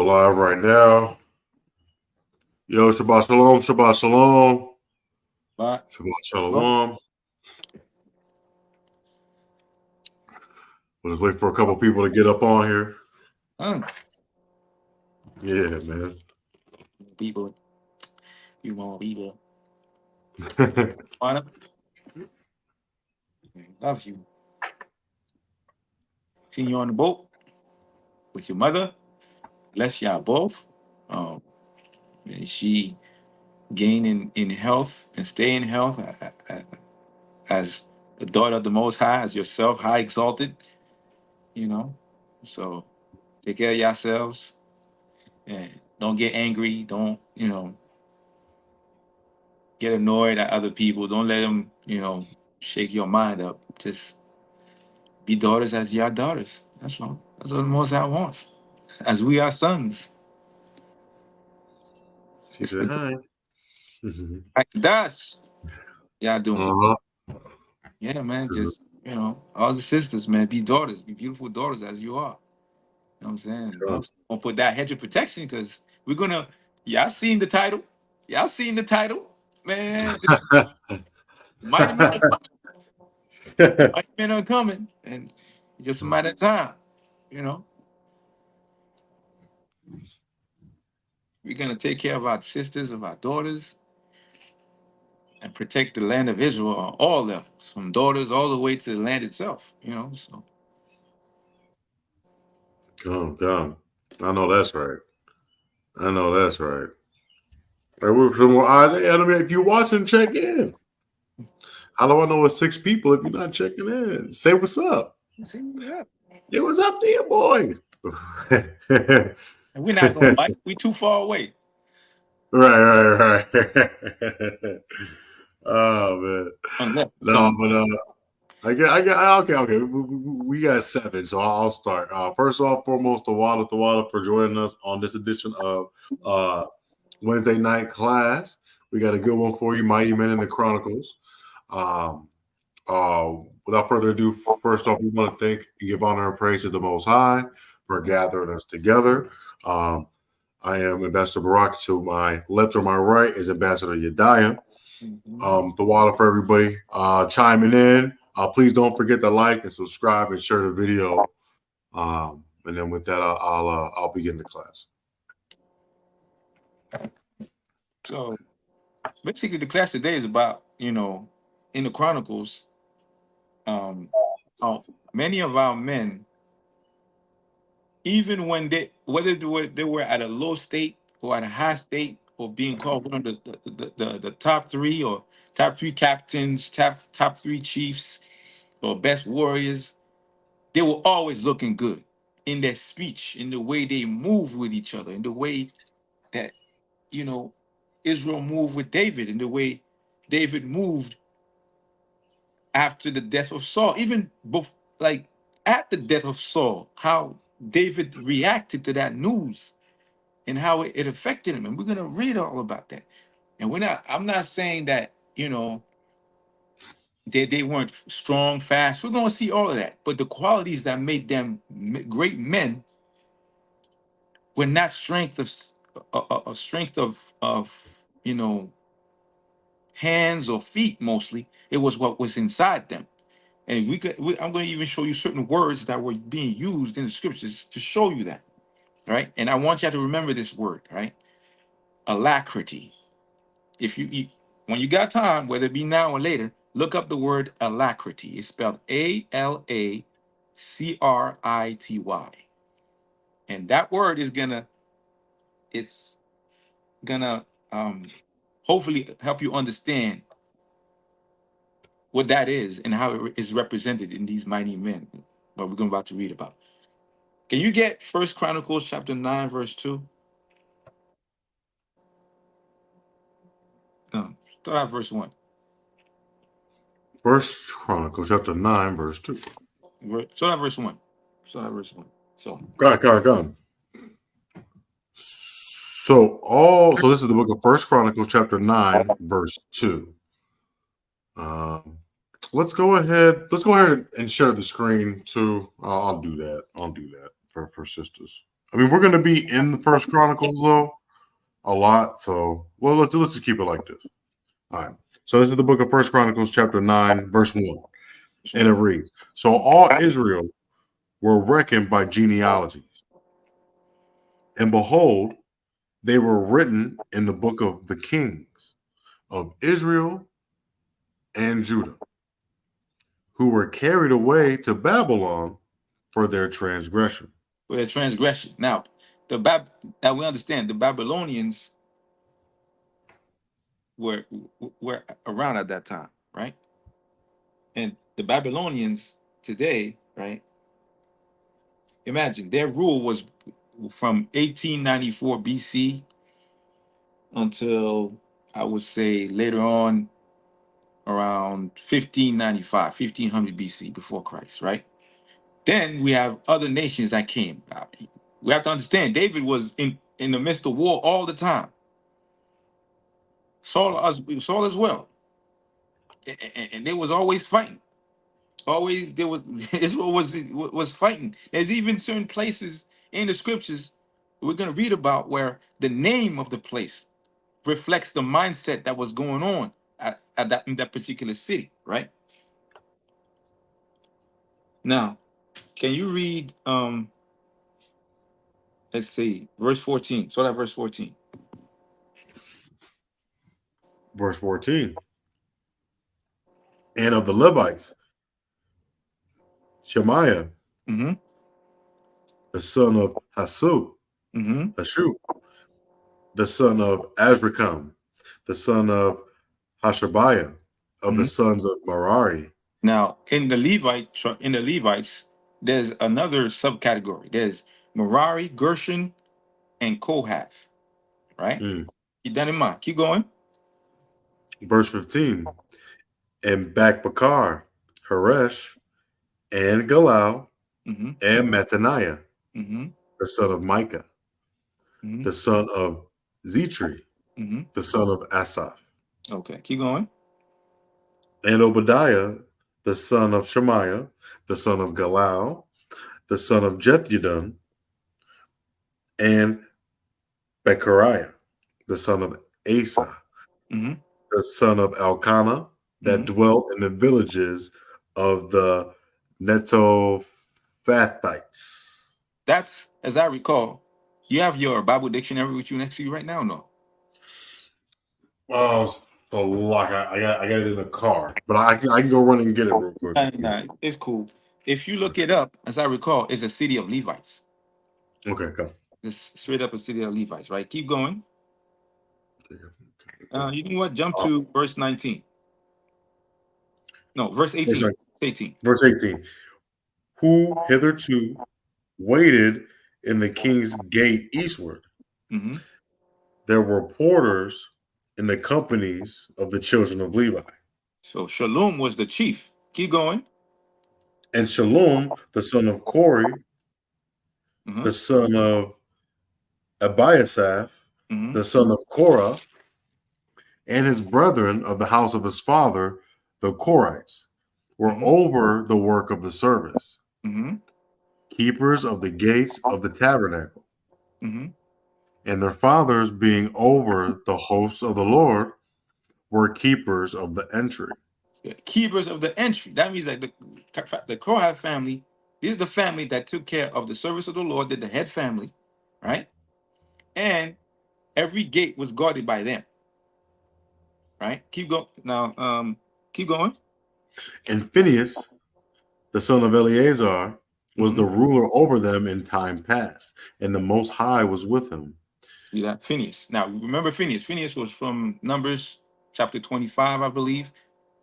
live right now. Yo, Shabbat Shalom, Shabbat Shalom. Bye. Shabbat Shalom. We'll just wait for a couple people to get up on here. Yeah, man. People. You want people. Love you. Seen you on the boat with your mother. Bless y'all both. She gain in health and stay in health as the daughter of the Most High, as yourself, high exalted. So take care of yourselves and don't get angry. Don't get annoyed at other people. Don't let them shake your mind up. Just be daughters as your daughters. That's all. That's what the Most High wants. As we are sons. She said hi. Dash. Y'all doing? Yeah, man. Just all the sisters, man, be daughters, be beautiful daughters as you are. You know what I'm saying? Don't put that hedge of protection because we're gonna. Y'all seen the title? Y'all seen the title, man? Mighty men are coming, and just a matter of time. We're gonna take care of our sisters, of our daughters, and protect the land of Israel on all levels, from daughters all the way to the land itself. So. Come. I know that's right. Hey, we're some more eyes. Hey, if you're watching, check in. How do I know it's 6 people if you're not checking in? Say what's up. Yeah, what's up to you, boy? And we're not going to fight. We're too far away. Right. Oh, man. No, but I got okay. We got 7, so I'll start. First off, foremost, the water for joining us on this edition of Wednesday night class. We got a good one for you, Mighty Men in the Chronicles. Without further ado, first off, we want to thank and give honor and praise to the Most High for gathering us together. I am Ambassador Barak. To my left or my right is Ambassador Yediah. The water for everybody chiming in. Please don't forget to like and subscribe and share the video. And then with that, I'll begin the class. So basically, the class today is about in the Chronicles. How many of our men, even when whether they were at a low state or at a high state or being called one of the top 3 or top 3 captains, top 3 chiefs or best warriors, they were always looking good in their speech, in the way they move with each other, in the way that Israel moved with David, in the way David moved after the death of Saul, even at the death of Saul, how David reacted to that news and how it affected him. And we're going to read all about that. And I'm not saying that, they weren't strong, fast. We're going to see all of that. But the qualities that made them great men were not strength of hands or feet mostly. It was what was inside them. And I'm going to even show you certain words that were being used in the scriptures to show you that. Right? And I want you to remember this word, right? Alacrity. When you got time, whether it be now or later, look up the word alacrity. It's spelled ALACRITY. And that word is gonna hopefully help you understand what that is and how it is represented in these mighty men, what we're about to read about. Can you get 1 Chronicles chapter 9, verse 2? Start at verse 1. 1 Chronicles chapter 9, verse 2. Start at verse 1. So go. So this is the book of 1 Chronicles chapter 9, verse 2. Let's go ahead and share the screen too. I'll do that for sisters. I mean, we're going to be in the First Chronicles though a lot, so well, let's just keep it like this. All right. So this is the book of First Chronicles, chapter 9, verse 1, and it reads: So all Israel were reckoned by genealogies, and behold, they were written in the book of the kings of Israel and Judah, who were carried away to Babylon for their transgression. For their transgression. Now, now we understand the Babylonians were were around at that time, right? And the Babylonians today, right? Imagine their rule was from 1894 BC until I would say later on around 1595, 1500 BC before Christ, right? Then we have other nations that came. We have to understand David was in the midst of war all the time. Saul as well, and they was always fighting. Always there was Israel was fighting. There's even certain places in the scriptures we're going to read about where the name of the place reflects the mindset that was going on at that in that particular city, right? Now, can you read let's see, verse 14. So that verse 14. Verse 14. And of the Levites, Shemaiah, Mm-hmm. the son of Mm-hmm. Hashu, the son of Azrikam, the son of Hashabiah, of the Mm-hmm. sons of Merari. Now, in the Levites, there's another subcategory. There's Merari, Gershon, and Kohath, right? Mm. Keep that in mind. Keep going. Verse 15. And Bakbakar, Haresh, and Galal, Mm-hmm. and Mattaniah, Mm-hmm. the son of Micah, Mm-hmm. the son of Zetri, Mm-hmm. the son of Asaph, Okay, keep going. and Obadiah, the son of Shemaiah, the son of Galal, the son of Jethudun, and Bechariah, the son of Asa, Mm-hmm. the son of Elkanah, that Mm-hmm. dwelt in the villages of the Netophathites. That's as I recall. You have your Bible dictionary with you next to you right now, no? Oh, so like I got it in the car, but I can go run and get it real quick. Nah, it's cool. If you look it up, as I recall, it's a city of Levites. Okay, go. It's straight up a city of Levites, right? Keep going. You know what? Jump Uh, to verse 19. No, verse verse 18. 18. 18. Who hitherto waited in the king's gate eastward? Mm-hmm. There were porters in the companies of the children of Levi. So Shalom was the chief. Keep going. And Shalom, the son of Kori, Mm-hmm. the son of Abiasaph, Mm-hmm. the son of Korah, and his brethren of the house of his father, the Korites, were Mm-hmm. over the work of the service, Mm-hmm. keepers of the gates of the tabernacle, Mm-hmm. and their fathers, being over the hosts of the Lord, were keepers of the entry. Yeah, keepers of the entry. That means that the Kohath family, these are the family that took care of the service of the Lord, did the head family, right? And every gate was guarded by them, right? Keep going. Now, keep going. And Phinehas, the son of Eleazar, was Mm-hmm. the ruler over them in time past, and the Most High was with him. See that? Phineas. Now, remember Phineas. Phineas was from Numbers chapter 25, I believe.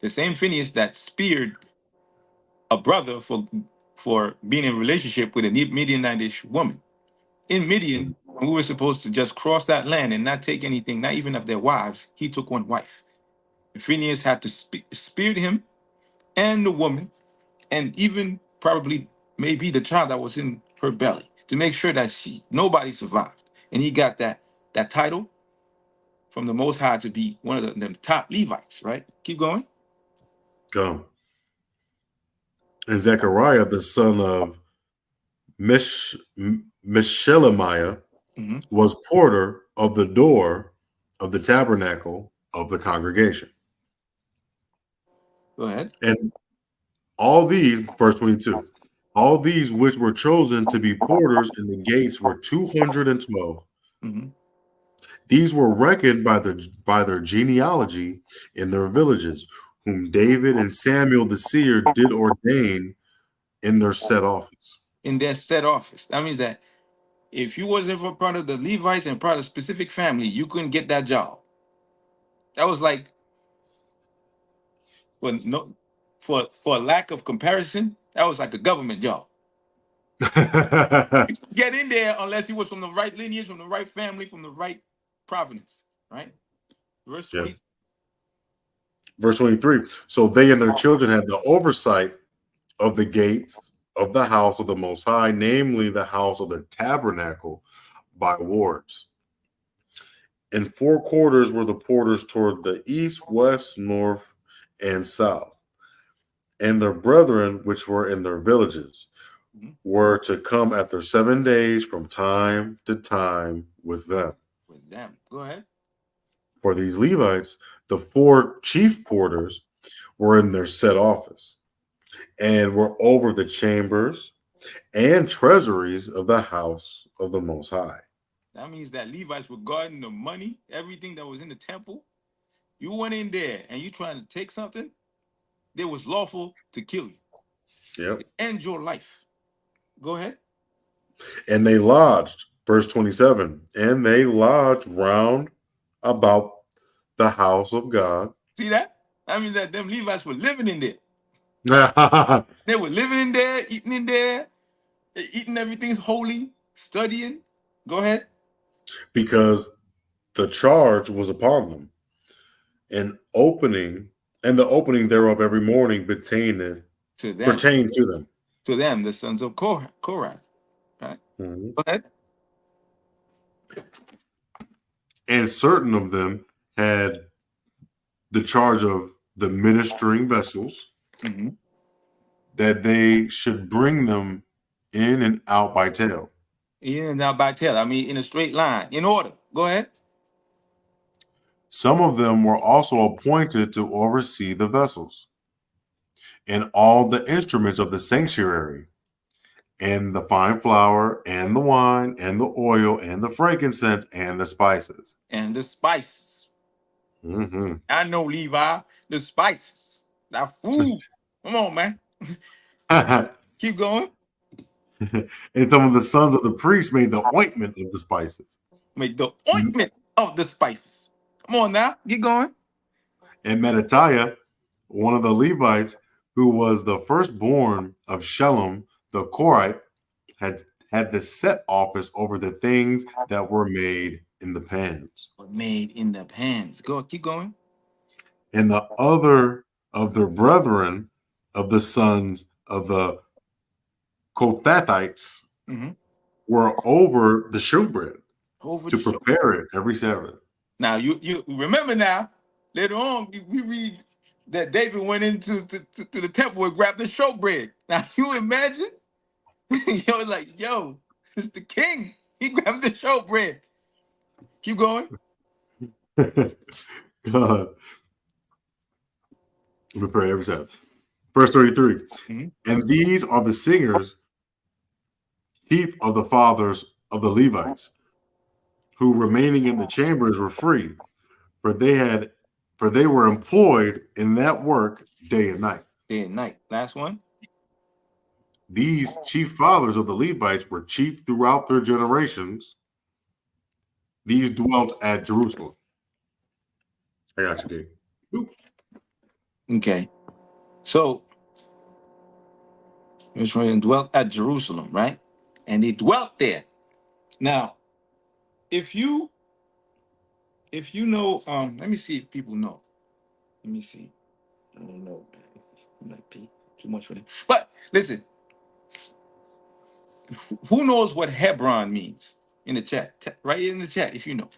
The same Phineas that speared a brother for being in a relationship with a Midianitish woman. In Midian, when we were supposed to just cross that land and not take anything, not even of their wives, he took one wife. And Phineas had to spear him and the woman, and even probably maybe the child that was in her belly to make sure that nobody survived. And he got that title from the Most High to be one of them top Levites, right? Keep going. Come. And Zechariah, the son of Meshelemiah Hmm. was porter of the door of the tabernacle of the congregation. Go ahead. And all these, verse 22, all these which were chosen to be porters in the gates were 212. Hmm. These were reckoned by their genealogy in their villages, whom David and Samuel the seer did ordain in their set office. In their set office. That means that if you wasn't for part of the Levites and part of a specific family, you couldn't get that job. That was like, well, no, for lack of comparison, that was like a government job. You couldn't get in there unless you was from the right lineage, from the right family, from the right provenance, right? Verse Yeah. 20. Verse 23. So they and their children had the oversight of the gates of the house of the Most High, namely the house of the tabernacle by wards. In four quarters were the porters toward the east, west, north, and south. And their brethren, which were in their villages, Mhm. were to come after 7 days from time to time with them. With them. Go ahead. For these Levites, the four chief porters were in their set office and were over the chambers and treasuries of the house of the Most High. That means that Levites were guarding the money, everything that was in the temple. You went in there and you trying to take something, it was lawful to kill you, Yep. to end your life. Go ahead. And they lodged, verse 27, and they lodged round about the house of God. See that? That means that them Levites were living in there. Because They were living in there, eating in there, eating everything's holy, studying. Go ahead. the charge was upon them, and opening and the opening thereof every morning To them, pertained to them. the sons of Korah. Right? Mhm. Go ahead. And certain of them had the charge of the ministering vessels, Mm-hmm. that they should bring them in and out by tale. Yeah, now by tail. I mean, in a straight line, in order. Go ahead. Some of them were also appointed to oversee the vessels and all the instruments of the sanctuary, and the fine flour, and the wine, and the oil, and the frankincense, and the spices. And the spices. Mhm. I know, Levi, the spices. That food. Come on, man. Keep going. And some of the sons of the priests made the ointment of the spices. Make the ointment of the spices. Come on now. Get going. And Mattatiah, one of the Levites, who was the firstborn of Shalom the Korite, had had the set office over the things that were made in the pans. Or made in the pans. Go, keep going. And the other of their brethren of the sons of the Kothathites Mm-hmm. were over the showbread Over to the show. prepare it every Sabbath. Now you remember now. Later on, we read that David went into to the temple and grabbed the showbread. Now you imagine, yo, like yo, it's the king. He grabbed the showbread. Keep going. God, prepare it every Sabbath. Verse 33. Mm-hmm. And these are the singers, chief of the fathers of the Levites, who remaining in the chambers were free, for they were employed in that work day and night. Day and night. Last one. These chief fathers of the Levites were chief throughout their generations. These dwelt at Jerusalem. I got you, Dave. Okay. So Israel dwelt at Jerusalem, right? And they dwelt there. Now, if you know, let me see if people know. Let me see. I don't know. Might be too much for them. But listen, who knows what Hebron means in the chat? Right in the chat, if you know.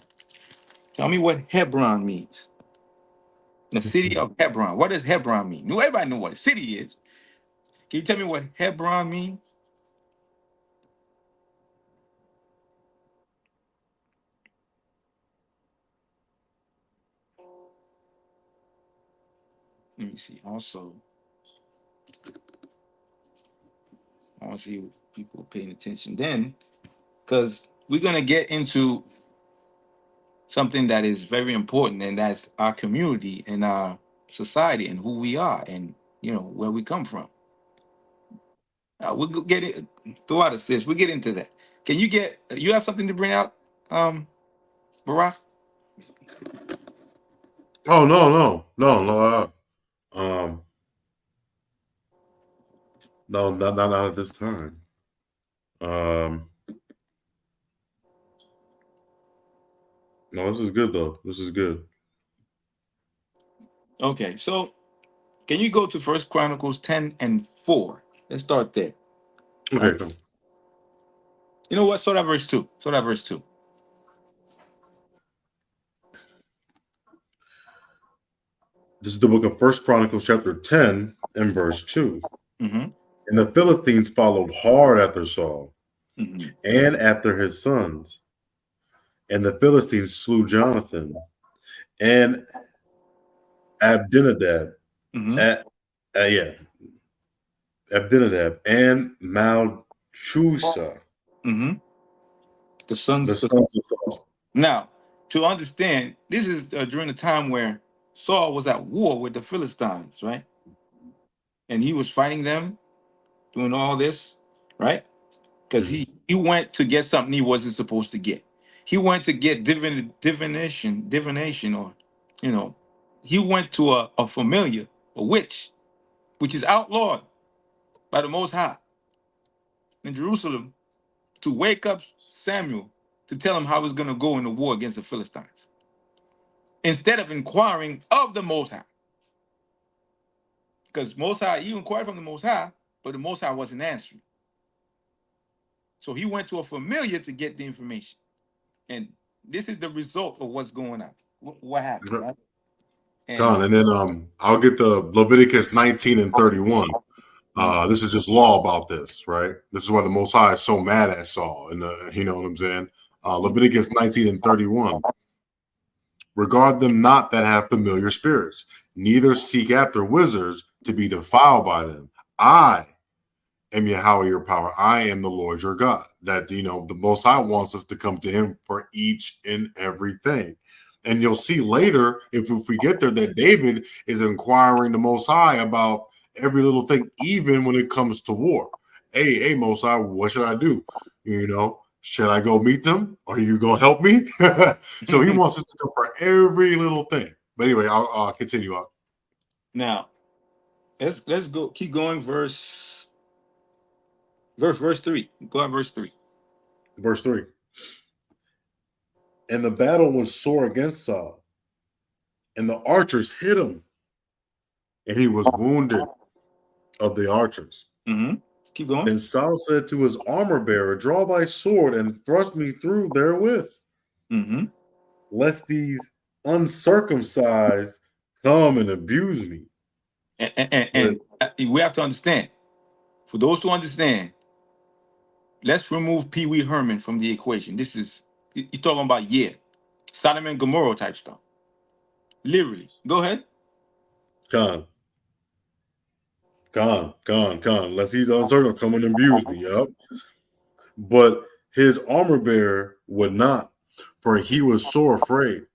Tell me what Hebron means. The city of Hebron. What does Hebron mean? Everybody know what a city is. Can you tell me what Hebron means? Let me see. Also, I want to see if people are paying attention then, because we're gonna get into something that is very important, and that's our community and our society and who we are, and where we come from. We'll get it throughout it, sis. We'll get into that. Can you have something to bring out, Barack? Oh no. Um, no, not at this time. Um, no, this is good though. This is good. Okay, so can you go to First Chronicles 10:4? Let's start there. Right? Okay, come. You know what? Start at verse 2. Start at verse 2. This is the book of First Chronicles, chapter 10, and verse 2. Mm-hmm. And the Philistines followed hard after Saul Mm-hmm. and after his sons. And the Philistines slew Jonathan and Abinadab, Mm-hmm. at, yeah, Abinadab and Malchusah, Mm-hmm. The the sons. sons of Saul. Now, to understand, this is during the time where Saul was at war with the Philistines, right? And he was fighting them, doing all this, right? Because Mhm. he went to get something he wasn't supposed to get. He went to get divination, or he went to a familiar, a witch, which is outlawed by the Most High in Jerusalem, to wake up Samuel to tell him how he's going to go in the war against the Philistines, instead of inquiring of the Most High. Because Most High, he inquired from the Most High, but the Most High wasn't answering. So he went to a familiar to get the information. And this is the result of what's going on. What happened, Okay. right? And Gone. And then I'll get the Leviticus 19 and 31. Mhm. This is just law about this, right? This is why the Most High is so mad at Saul. And you know what I'm saying? Leviticus 19 and 31. Regard them not that have familiar spirits, neither seek after wizards to be defiled by them. I am Yahweh your power. I am the Lord your God. That, the Most High wants us to come to him for each and everything. And you'll see later, if we get there, that David is inquiring the Most High about every little thing, even when it comes to war. Hey, Most High, what should I do? Should I go meet them? Are you going to help me? So he wants us to come for every little thing. But anyway, I'll continue on. Now let's go. Keep going. Verse 3. Go at verse 3. Verse 3. And the battle went sore against Saul, and the archers hit him, and he was wounded of the archers. Mm-hmm. Keep going. Then Saul said to his armor bearer, draw thy sword and thrust me through therewith, Mm-hmm. lest these uncircumcised come and abuse me. And we have to understand. For those who understand, let's remove Pee Wee Herman from the equation. This is he's talking about Sodom and Gomorrah type stuff. Literally. Go ahead. Con, lest these uncircumcised come and abuse me. Yup. But his armor bearer would not, for he was sore afraid.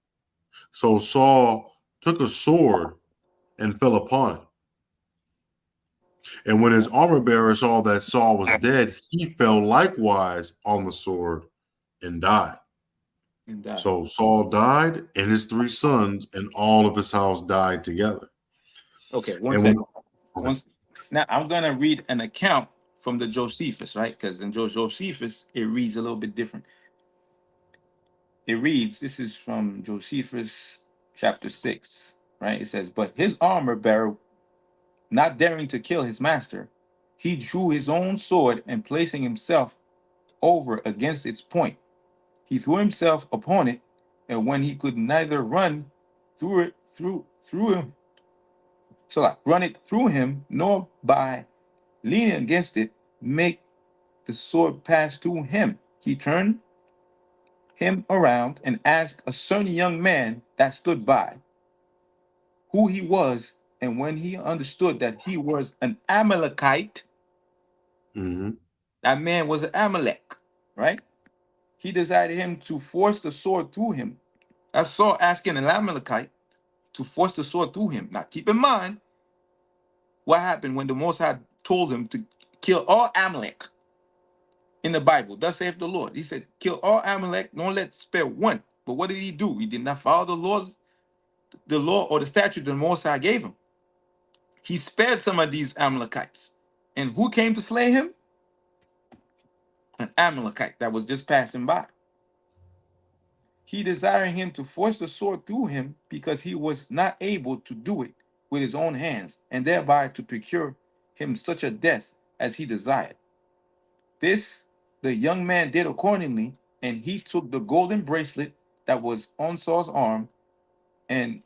So Saul took a sword and fell upon it. And when his armor bearer saw that Saul was dead, he fell likewise on the sword and died. And So Saul died, and his 3 sons, and all of his house died together. okay, one And second. when okay, Once now I'm gonna read an account from the Josephus, right? Because in Josephus it reads a little bit different. It reads, this is from Josephus chapter 6, right? It says, but his armor bearer, not daring to kill his master, he drew his own sword and placing himself over against its point, he threw himself upon it, and when he could neither run through him, so like run it through him, nor by leaning against it, make the sword pass through him. He turned him around and asked a certain young man that stood by who he was And when he understood that he was an Amalekite, Mm-hmm. that man was an Amalek, right? He desired him to force the sword through him. That's Saul asking an Amalekite to force the sword through him. Now, keep in mind what happened when the Most High told him to kill all Amalek in the Bible. Thus saith the Lord. He said, kill all Amalek, don't let spare one. But what did he do? He did not follow the law or the statute the Most High gave him. He spared some of these Amalekites. And who came to slay him? An Amalekite that was just passing by. He desired him to force the sword through him because he was not able to do it with his own hands, and thereby to procure him such a death as he desired. This the young man did accordingly, and he took the golden bracelet that was on Saul's arm and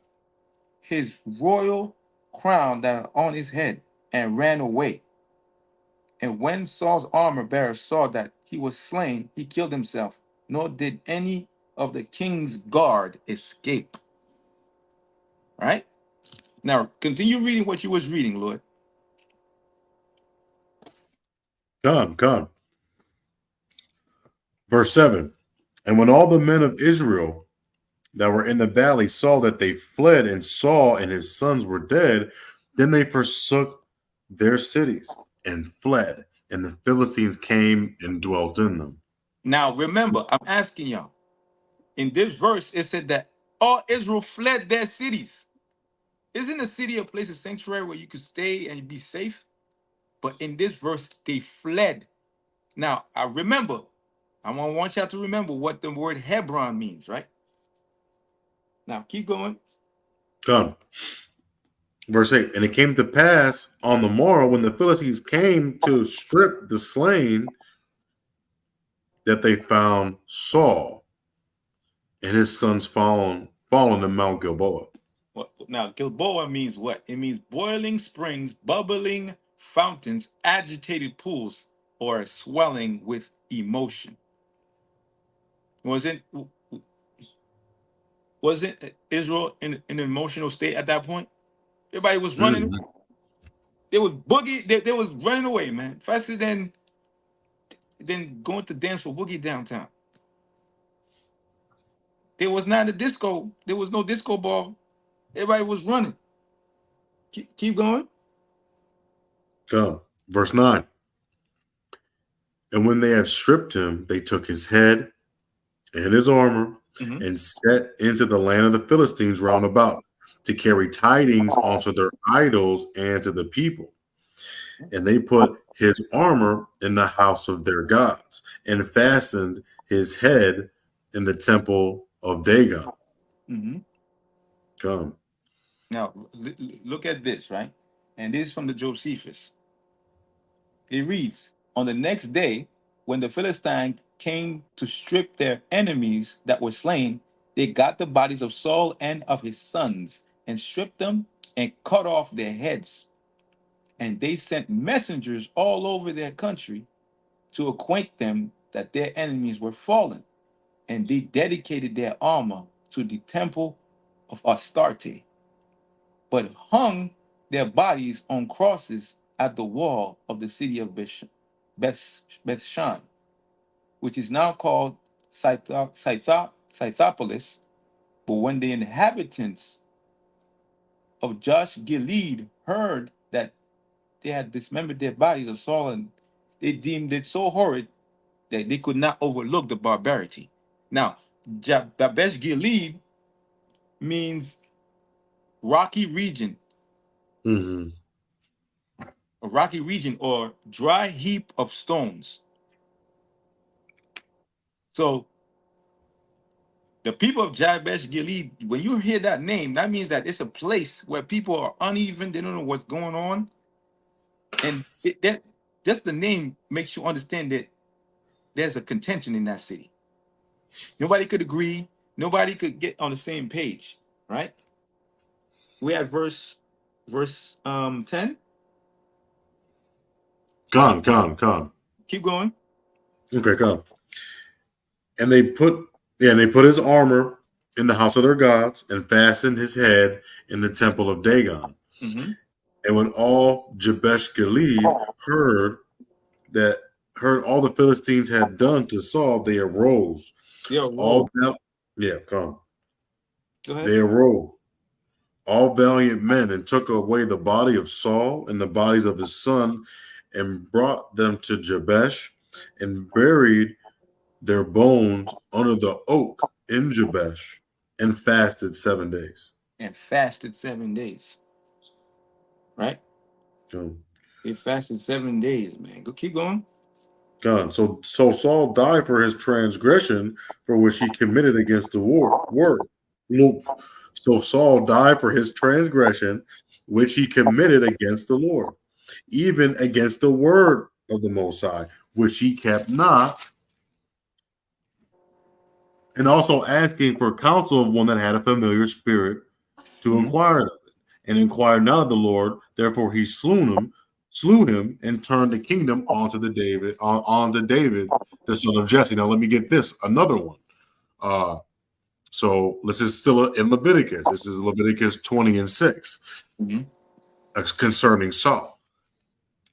his royal crown that on his head and ran away. And when Saul's armor bearer saw that he was slain, he killed himself, nor did any of the king's guard escape. All right? Now, continue reading what you was reading, Lord. Come. Verse 7. And when all the men of Israel that were in the valley saw that they fled, and Saul and his sons were dead, then they forsook their cities and fled, and the Philistines came and dwelt in them. Now, remember, I'm asking y'all. In this verse, it said that all Israel fled their cities. Isn't a city a place of sanctuary where you could stay and be safe? But in this verse, they fled. Now, I want y'all to remember what the word Hebron means, right? Now, keep going. Come. Verse 8. And it came to pass on the morrow, when the Philistines came to strip the slain, that they found Saul and his sons fallen in Mount Gilboa. Now, Gilboa means what? It means boiling springs, bubbling fountains, agitated pools, or swelling with emotion. Wasn't Israel in an emotional state at that point? Everybody was running. Mm-hmm. They was boogie. They was running away, man, faster than going to dance for boogie downtown. There was not a disco. There was no disco ball. Everybody was running. Keep going. Come. Verse 9. And when they had stripped him, they took his head and his armor and set into the land of the Philistines round about, to carry tidings unto their idols and to the people. And they put his armor in the house of their gods, and fastened his head in the temple of Dagon. Mm-hmm. Come. Now, look at this, right? And this is from the Josephus. It reads, on the next day, when the Philistines came to strip their enemies that were slain, they got the bodies of Saul and of his sons, and stripped them and cut off their heads. And they sent messengers all over their country to acquaint them that their enemies were fallen. And they dedicated their armor to the temple of Astarte, but hung their bodies on crosses at the wall of the city of Bethshan, which is now called Scythopolis. But when the inhabitants of Josh Gilead heard that they had dismembered their bodies of Saul, and they deemed it so horrid that they could not overlook the barbarity. Now, Jabesh Gilead means rocky region, Mm-hmm. a rocky region or dry heap of stones. So the people of Jabesh Gilead, when you hear that name, that means that it's a place where people are uneven, they don't know what's going on. And that just the name makes you understand that there's a contention in that city. Nobody could agree, nobody could get on the same page, right? We had verse 10. Come. Keep going. Okay, come. And they put his armor in the house of their gods, and fastened his head in the temple of Dagon. Mm-hmm. And when all Jabesh Gilead that heard all the Philistines had done to Saul, they arose. Yo, All whoa. yeah, come. Go ahead. They arose, all valiant men, and took away the body of Saul and the bodies of his son, and brought them to Jabesh, and buried their bones under the oak in Jabesh, and fasted 7 days. And fasted 7 days. Right? Come. They fasted 7 days, man. Go keep going. God. So Saul died for his transgression for which he committed against the word. Look, so Saul died for his transgression which he committed against the Lord, even against the word of the Most High, which he kept not, and also asking for counsel of one that had a familiar spirit to Mm-hmm. inquire of it, and inquired not of the Lord. Therefore he slew him, and turned the kingdom on to David, the son of Jesse. Now let me get this, another one. Uh, so this is still in Leviticus. This is Leviticus 20:6, Mm-hmm. concerning Saul.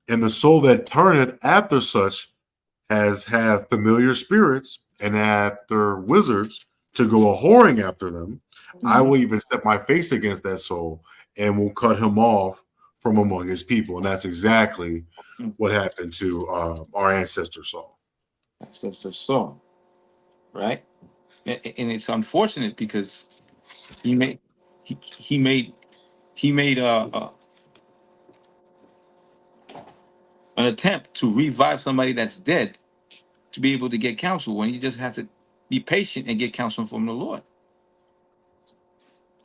And the soul that turneth after such have familiar spirits, and after wizards to go a whoring after them. I Mm-hmm. will even set my face against that soul and will cut him off from among his people. And that's exactly what happened to our ancestor Saul. That's a Saul, right? And it's unfortunate because he made he made he made an attempt to revive somebody that's dead to be able to get counsel when he just has to be patient and get counsel from the Lord.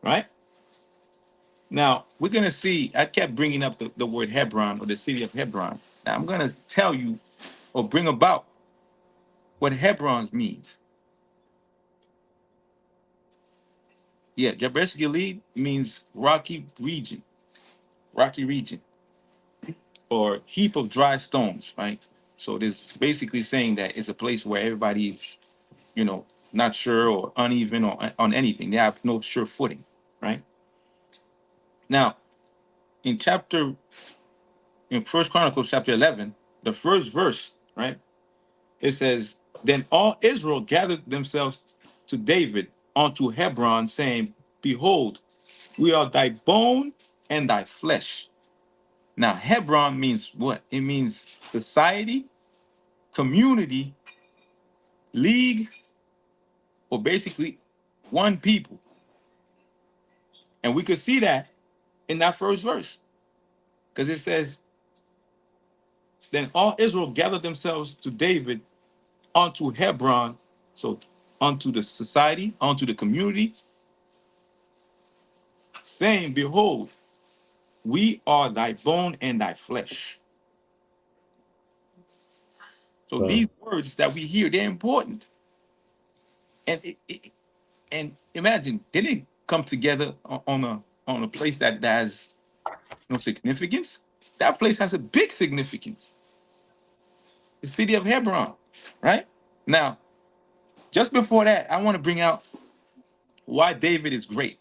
Right? Now, we're going to see, I kept bringing up the word Hebron or the city of Hebron. Now, I'm going to tell you or bring about what Hebron means. Yeah, Jabesh Gilead means rocky region, or heap of dry stones, right? So this basically saying that it's a place where everybody's, not sure or uneven or on anything. They have no sure footing, right? Now, in First Chronicles chapter 11, the first verse, right? It says, "Then all Israel gathered themselves to David unto Hebron, saying, Behold, we are thy bone and thy flesh." Now, Hebron means what? It means society, community, league, or basically one people. And we could see that in that first verse because it says, "Then all Israel gathered themselves to David unto Hebron," so unto the society, unto the community, saying, "Behold, we are thy bone and thy flesh." So these words that we hear, they're important. And and imagine they didn't come together on a place that has no significance. That place has a big significance. The city of Hebron, right? Now, just before that, I want to bring out why David is great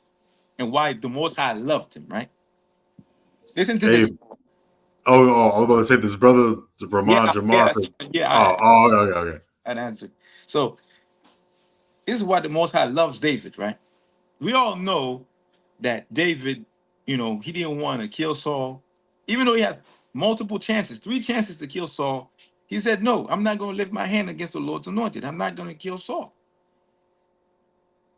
and why the Most High loved him, right? Listen to Hey, this. I was about to say this brother Ramon Jamar said, Yeah, okay, okay. I'd answer. So this is why the Most High loves David, right? We all know that David, he didn't want to kill Saul, even though he had multiple chances, three chances to kill Saul. He said, "No, I'm not going to lift my hand against the Lord's anointed. I'm not going to kill Saul."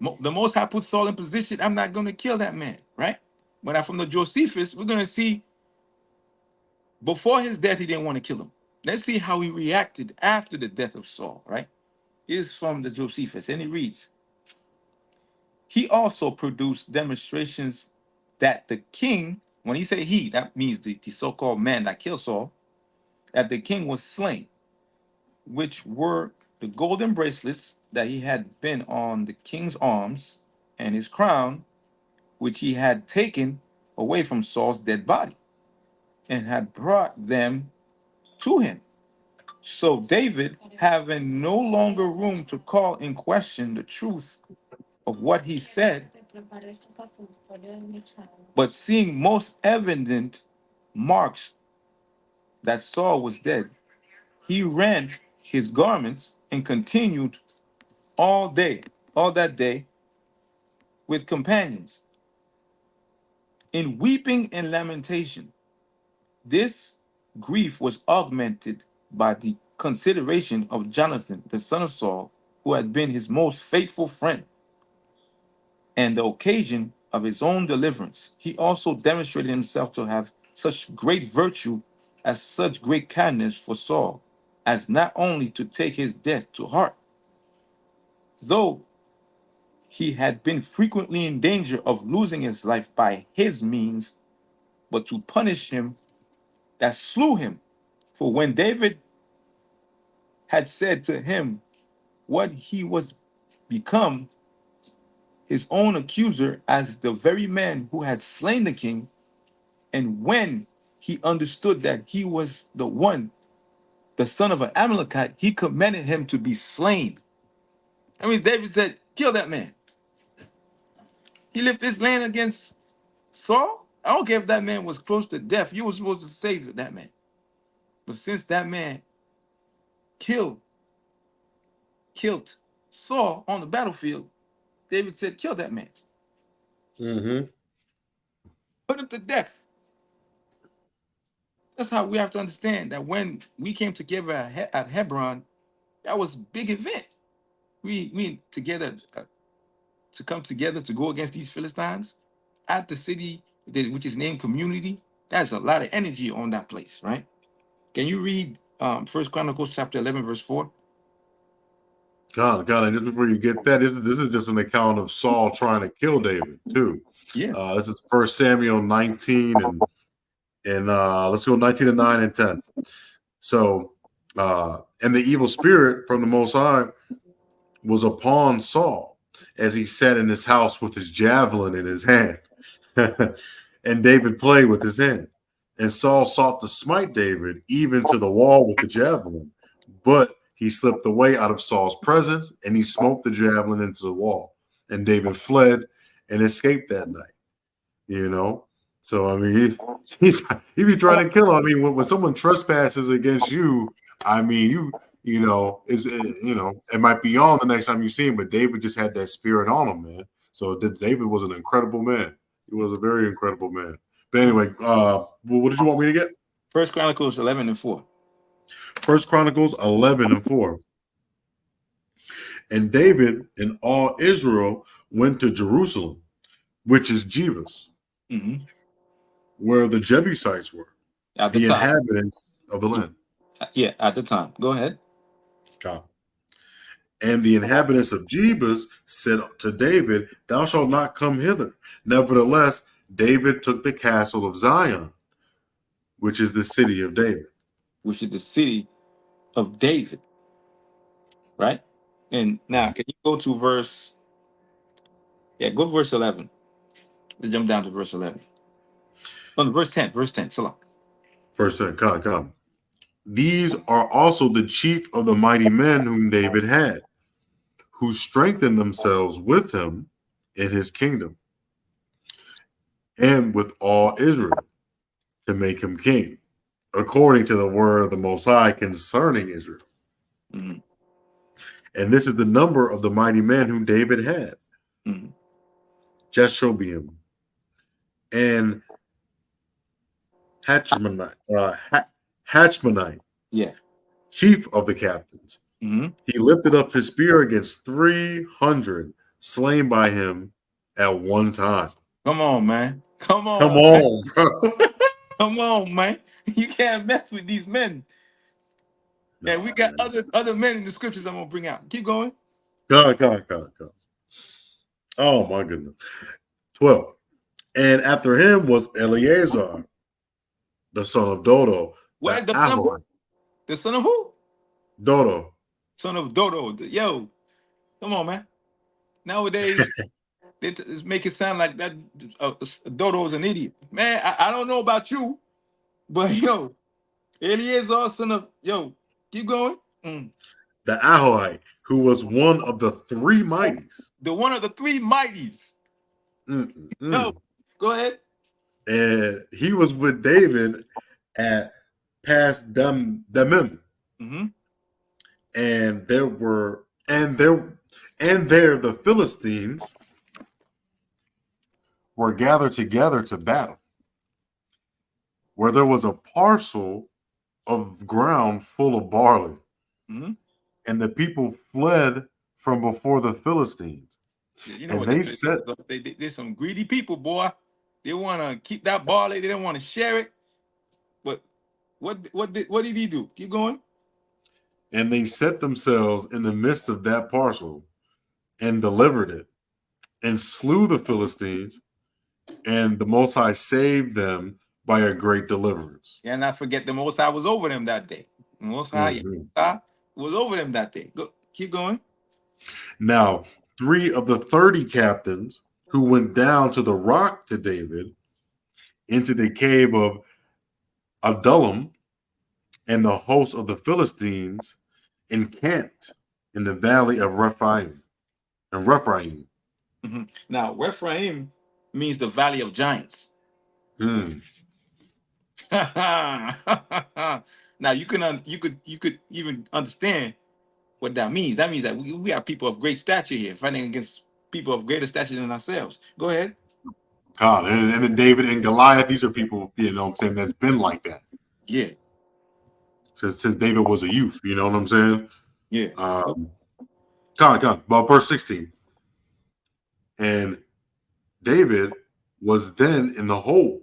The Most High put Saul in position. I'm not going to kill that man, right? But from the Josephus, we're going to see before his death, he didn't want to kill him. Let's see how he reacted after the death of Saul, right? Here's from the Josephus, and he reads, "He also produced demonstrations that the king," when he say he, that means the so-called man that killed Saul, "that the king was slain, which were the golden bracelets that he had been on the king's arms, and his crown, which he had taken away from Saul's dead body, and had brought them to him. So David, having no longer room to call in question the truth of what he said, But seeing most evident marks that Saul was dead, he rent his garments and continued all that day with companions in weeping and lamentation. This grief was augmented by the consideration of Jonathan, the son of Saul, who had been his most faithful friend, and the occasion of his own deliverance. He also demonstrated himself to have such great virtue as such great kindness for Saul, as not only to take his death to heart, though he had been frequently in danger of losing his life by his means, but to punish him that slew him. For when David had said to him what he was become, his own accuser, as the very man who had slain the king, and when he understood that he was the one, the son of an Amalekite, he commanded him to be slain. I mean, David said, kill that man. He lifted his land against Saul. I don't care if that man was close to death. You were supposed to save that man. But since that man killed Saul on the battlefield, David said, kill that man. Mm-hmm. Put him to death. That's how we have to understand that when we came together at Hebron, that was a big event. We together to come together to go against these Philistines at the city, which is named Community. That's a lot of energy on that place, right? Can you read First Chronicles chapter 11, verse 4? God, and just before you get that, this is just an account of Saul trying to kill David too. Yeah. This is First Samuel 19 and let's go 19 and 9 and 10. So, and the evil spirit from the Most High was upon Saul as he sat in his house with his javelin in his hand, and David played with his hand. And Saul sought to smite David even to the wall with the javelin, but he slipped away out of Saul's presence, and he smote the javelin into the wall. And David fled and escaped that night. You know, so I mean, he be trying to kill him. I mean, when someone trespasses against you, I mean, you know, it might be on the next time you see him, but David just had that spirit on him, man. So David was an incredible man. He was a very incredible man. But anyway, what did you want me to get? First Chronicles 11 and 4. First Chronicles 11 and 4. And David and all Israel went to Jerusalem, which is Jebus, where the Jebusites were, At the the time. inhabitants of the land. Yeah, at the time. Go ahead. God. And the inhabitants of Jebus said to David, thou shalt not come hither. Nevertheless, David took the castle of Zion, which is the city of David. Which is the city of David. Right? And now, can you go to verse 11. Let's jump down to verse 11. Oh, verse 10. Salah. Verse 10, come. These are also the chief of the mighty men whom David had, who strengthened themselves with him in his kingdom and with all Israel to make him king, according to the word of the Most High concerning Israel. Mm-hmm. And this is the number of the mighty men whom David had. Mm-hmm. Jeshobeam and Hatchmonite, Yeah. chief of the captains. Mm-hmm. He lifted up his spear against 300 slain by him at one time. Come on, man. Come Come on, man. on, bro. Come on, man. You can't mess with these men. No, And we got man. other men in the scriptures I'm gonna bring out. Keep going. God. Oh my goodness. 12. And after him was Eleazar, the son of Dodo, What? the The son of who? Ahohite. The son of who? Dodo. Son of Dodo. Yo, come on, man. Nowadays, they make it sound like that Dodo is an idiot. Man, I don't know about you, but yo, Eleazar, son of, keep going. The Ahohite, who was one of the three mighties. The one of the three mighties. Yo, Go ahead. And he was with David at Pas Damim, Mm-hmm. and there the Philistines were gathered together to battle, where there was a parcel of ground full of barley, Mm-hmm. and the people fled from before the Philistines. Yeah, you know And what the they Philistines set are? They're some greedy people, boy. They want to keep that barley. They don't want to share it. But what did he do? Keep going. and they set themselves in the midst of that parcel and delivered it and slew the Philistines, and the Most High saved them by a great deliverance. And not forget the Most High was over them that day. The Most High, Mhm. Yahweh was over them that day. Go, keep going. Now, 3 of the 30 captains who went down to the rock to David into the cave of Adullam, and the host of the Philistines encamped in the valley of Rephaim. And Rephaim. Mhm. Now, Rephaim means the valley of giants. Hmm. Now you could even understand what that means. That means that we are people of great stature here, fighting against people of greater stature than ourselves. Go ahead. God, and then David and Goliath, these are people, what I'm saying, that's been like that Yeah, since David was a youth, you know what I'm saying? yeah. Um, God. Well, verse 16. And David was then in the hold,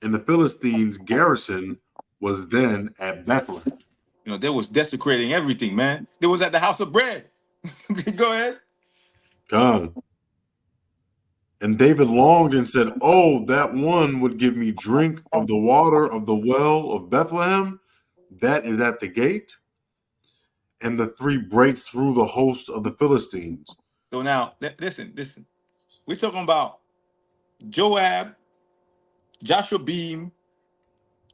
and the Philistines' garrison was then at Bethlehem. They was desecrating everything, man. They was at the house of bread. Go ahead. God. And David longed and said, "Oh, that one would give me drink of the water of the well of Bethlehem that is at the gate." And the 3 break through the host of the Philistines. So now, listen. We're talking about Joab, Joshua Beam,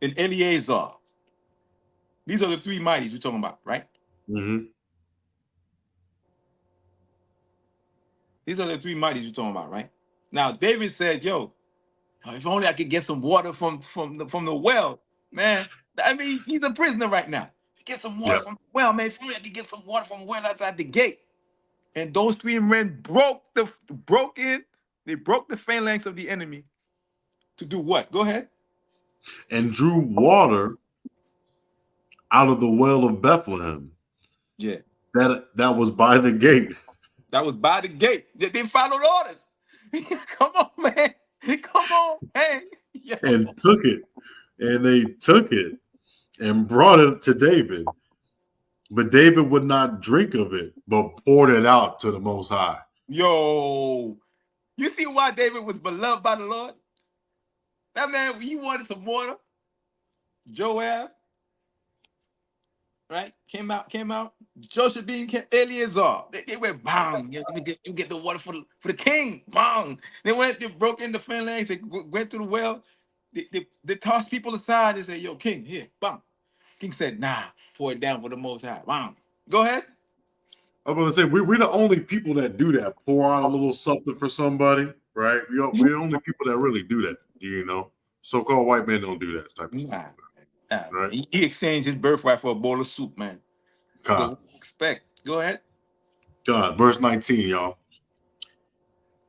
and Eleazar. These are the 3 mighties we're talking about, right? Mm-hmm. These are the 3 mighties we're talking about, right? Now, David said, "Yo, if only I could get some water from the well, man." I mean, he's a prisoner right now. Get some water Yeah. from the well, man. If only I could get some water from the well outside the gate. And those 3 men broke in. They broke the phalanx of the enemy to do what? Go ahead. And drew water out of the well of Bethlehem Yeah, that was by the gate, that was by the gate. They followed orders. Come on, man. Come on, man. Yo. and took it. And they took it and brought it to David. But David would not drink of it, but poured it out to the Most High. Yo. You see why David was beloved by the Lord? That man, he wanted some water. Joab, right? Came out. Joseph being Eleazar. They went bang. You get the water for the king. Bang. They broke in the phalanx. They went through the well. They tossed people aside. They said, "Yo, king, here, bang." King said, "Nah, pour it down for the Most High." Bang. Go ahead. I was going to say, we're the only people that do that. Pour out a little something for somebody, right? We're the only people that really do that, So-called white men don't do that type of stuff, Nah, nah, man. right? He exchanged his birthright for a bowl of soup, man. So God. what do you expect? Go ahead. God. Verse 19, y'all.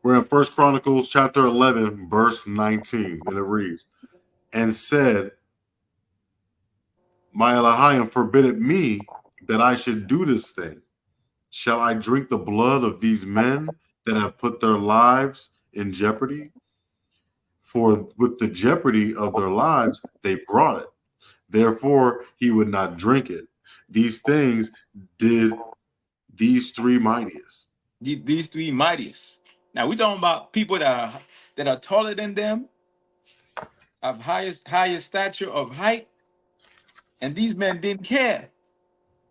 We're in First Chronicles chapter 11, verse 19, and it reads, "And said, My Elohim forbid me that I should do this thing. Shall I drink the blood of these men that have put their lives in jeopardy? For with the jeopardy of their lives they brought it. Therefore he would not drink it. These things did these 3 mightiest." These 3 mightiest. Now we're talking about people that are taller than them, of highest stature of height, and these men didn't care.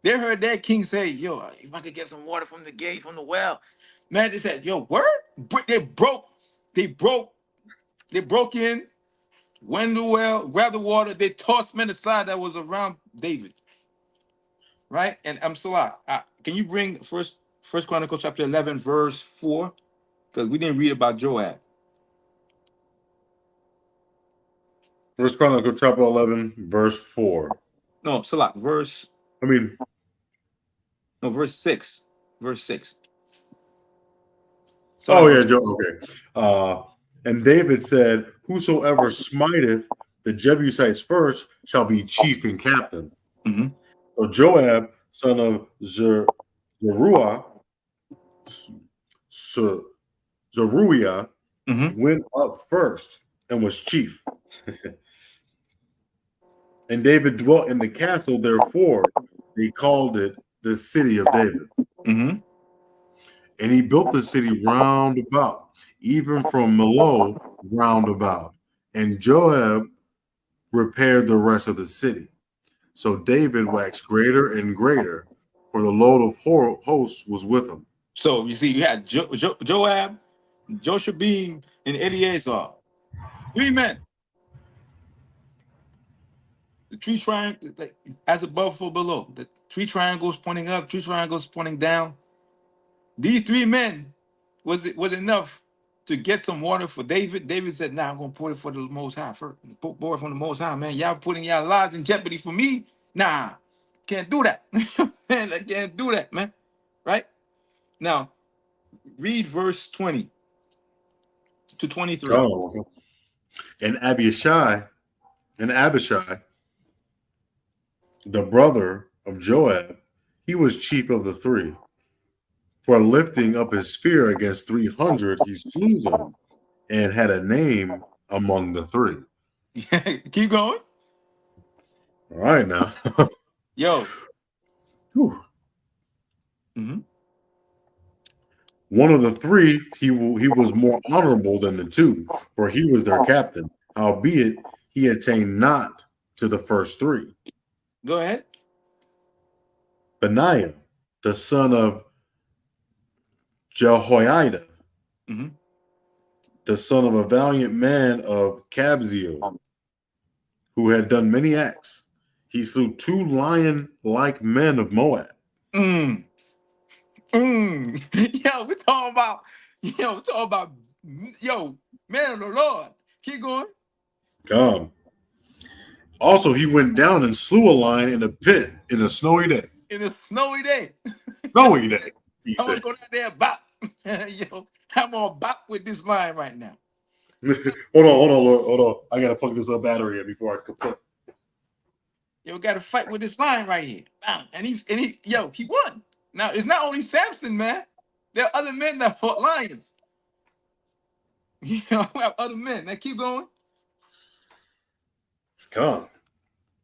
They heard their king say, "Yo, if I could get some water from the gate, from the well," man, they said, "Yo, word." They broke, they broke in, went in the well, grabbed the water. They tossed men aside that was around David, right? And I'm Salah. Can you bring First Chronicles chapter 11 verse 4? Because we didn't read about Joab. First Chronicles chapter 11, verse 4. No, Salak, verse I mean, no, verse 6. Verse 6. oh Salak, yeah, Joe. Okay. And David said, "Whosoever smiteth the Jebusites first shall be chief and captain." mm-hmm, So Joab, son of Zeruiah, Zeruiah, mm-hmm. went up first and was chief. And David dwelt in the castle, therefore they called it the city of David. Mm-hmm. And he built the city round about, even from Millo round about. And Joab repaired the rest of the city. So David waxed greater and greater, for the load of hosts was with him. So you see, you had Joab, Joshabim, and Eleazar. 3 men. The three triangles, like, as above, so below. The 3 triangles pointing up, 3 triangles pointing down. These 3 men was enough to get some water for David. David said, "Nah, I'm gonna pour it for the Most High first. Pour it from the Most High, man. Y'all putting y'all lives in jeopardy for me. Nah, can't do that. Man, I can't do that, man. Right now, read verse 20 to 23. Oh, okay. And Abishai, the brother of Joab, he was chief of the 3. For lifting up his spear against 300, he slew them and had a name among the 3. Keep going. All right now. Yo. Whew. Mm-hmm. One of the 3, he was more honorable than the 2, for he was their captain. Howbeit, he attained not to the first 3. Go ahead. Benaiah, the son of Jehoiada, Mm-hmm. the son of a valiant man of Kabzeel, who had done many acts. He slew 2 lion-like men of Moab. Mm. Mm. Yo, we're talking about, yo, man of the Lord. Keep going. Come. Also, he went down and slew a lion in a pit in a snowy day. In a snowy day. Snowy day, he I'm gonna said. go down there and bop. Yo, I'm gonna bop with this line right now. Hold on, Lord. Hold on. I gotta plug this up battery in before I complete. Yo, gotta fight with this line right here. Bam. And he won. Now it's not only Samson, man. There are other men that fought lions. You know, we have other men. Now keep going. Come.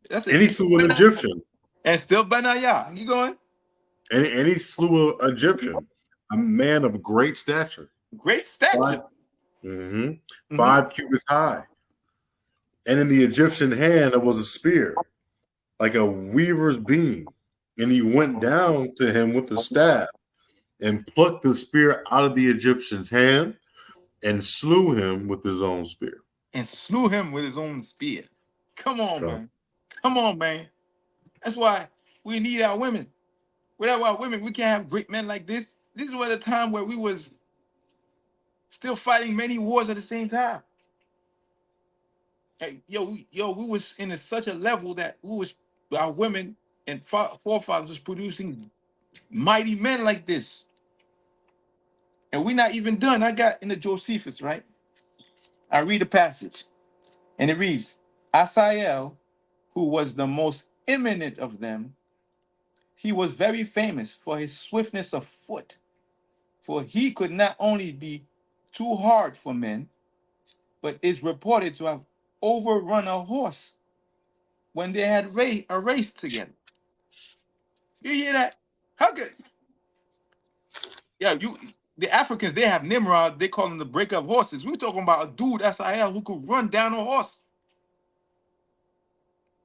That's And it. he slew an Egyptian. And still Benaiah. Keep going. And he slew an Egyptian, a man of great stature. Great 5, stature. 5 cubits high. And in the Egyptian hand there was a spear, like a weaver's beam. And he went down to him with the staff and plucked the spear out of the Egyptian's hand and slew him with his own spear. And slew him with his own spear. Come on, Come. man. Come on, man. That's why we need our women. Without our women, we can't have great men like this. This was a time where we was still fighting many wars at the same time. Hey, we was in such a level that our women and forefathers was producing mighty men like this. And we're not even done. I got in the Josephus, right? I read a passage, and it reads, Asael, who was the most eminent of them, he was very famous for his swiftness of foot, for he could not only be too hard for men, but is reported to have overrun a horse when they had a race together. You hear that? How could the Africans, they have Nimrod, they call him the breaker of horses. We're talking about a dude, SIL, who could run down a horse.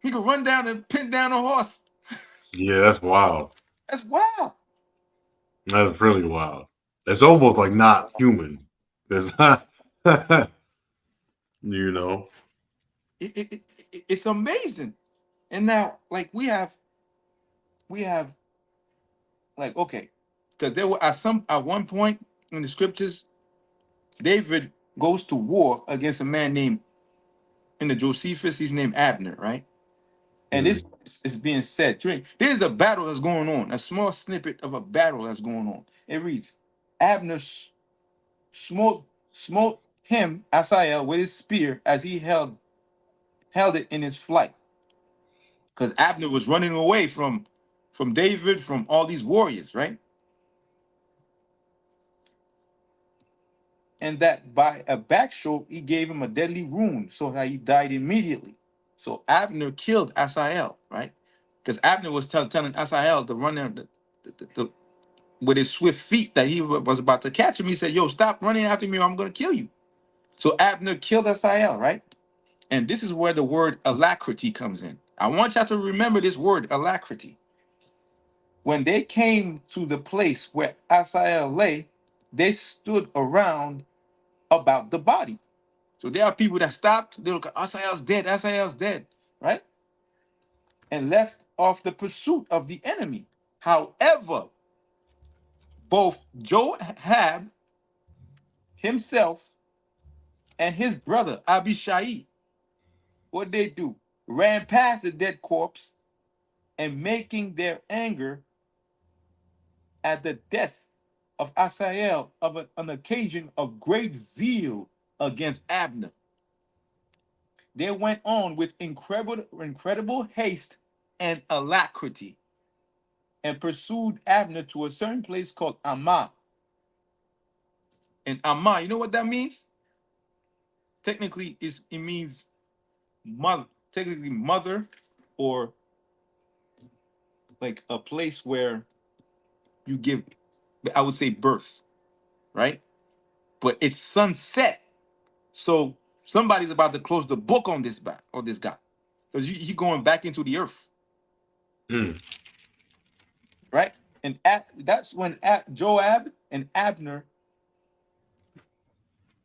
He could run down and pin down a horse. Yeah, that's wild. That's wild. That's really wild. It's almost like not human. It's not, you know. It's amazing. And now, like we have like, okay, because there were at one point in the scriptures, David goes to war against a man named in the Josephus, he's named Abner, right? And this is being said. There's a battle that's going on, a small snippet of a battle that's going on. It reads, Abner smote him, Asael, with his spear as he held it in his flight. Because Abner was running away from David, from all these warriors, right? And that by a backstroke, he gave him a deadly wound so that he died immediately. So Abner killed Asael, right? Because Abner was telling Asael to run there with his swift feet that he was about to catch him. He said, yo, stop running after me or I'm going to kill you. So Abner killed Asael, right? And this is where the word alacrity comes in. I want y'all to remember this word alacrity. When they came to the place where Asael lay, they stood around about the body. So there are people that stopped. They look, Asael's dead. Asael's dead, right? And left off the pursuit of the enemy. However, both Joab himself and his brother Abishai, what they do? Ran past the dead corpse and making their anger at the death of Asael of an occasion of great zeal against Abner. They went on with incredible haste and alacrity and pursued Abner to a certain place called Ammah. And Ammah, you know what that means? Technically, it means mother. Technically, mother, or like a place where you give, I would say, birth, right? But it's sunset, so somebody's about to close the book on this guy, because he going back into the earth, right? And that's when Joab and Abner,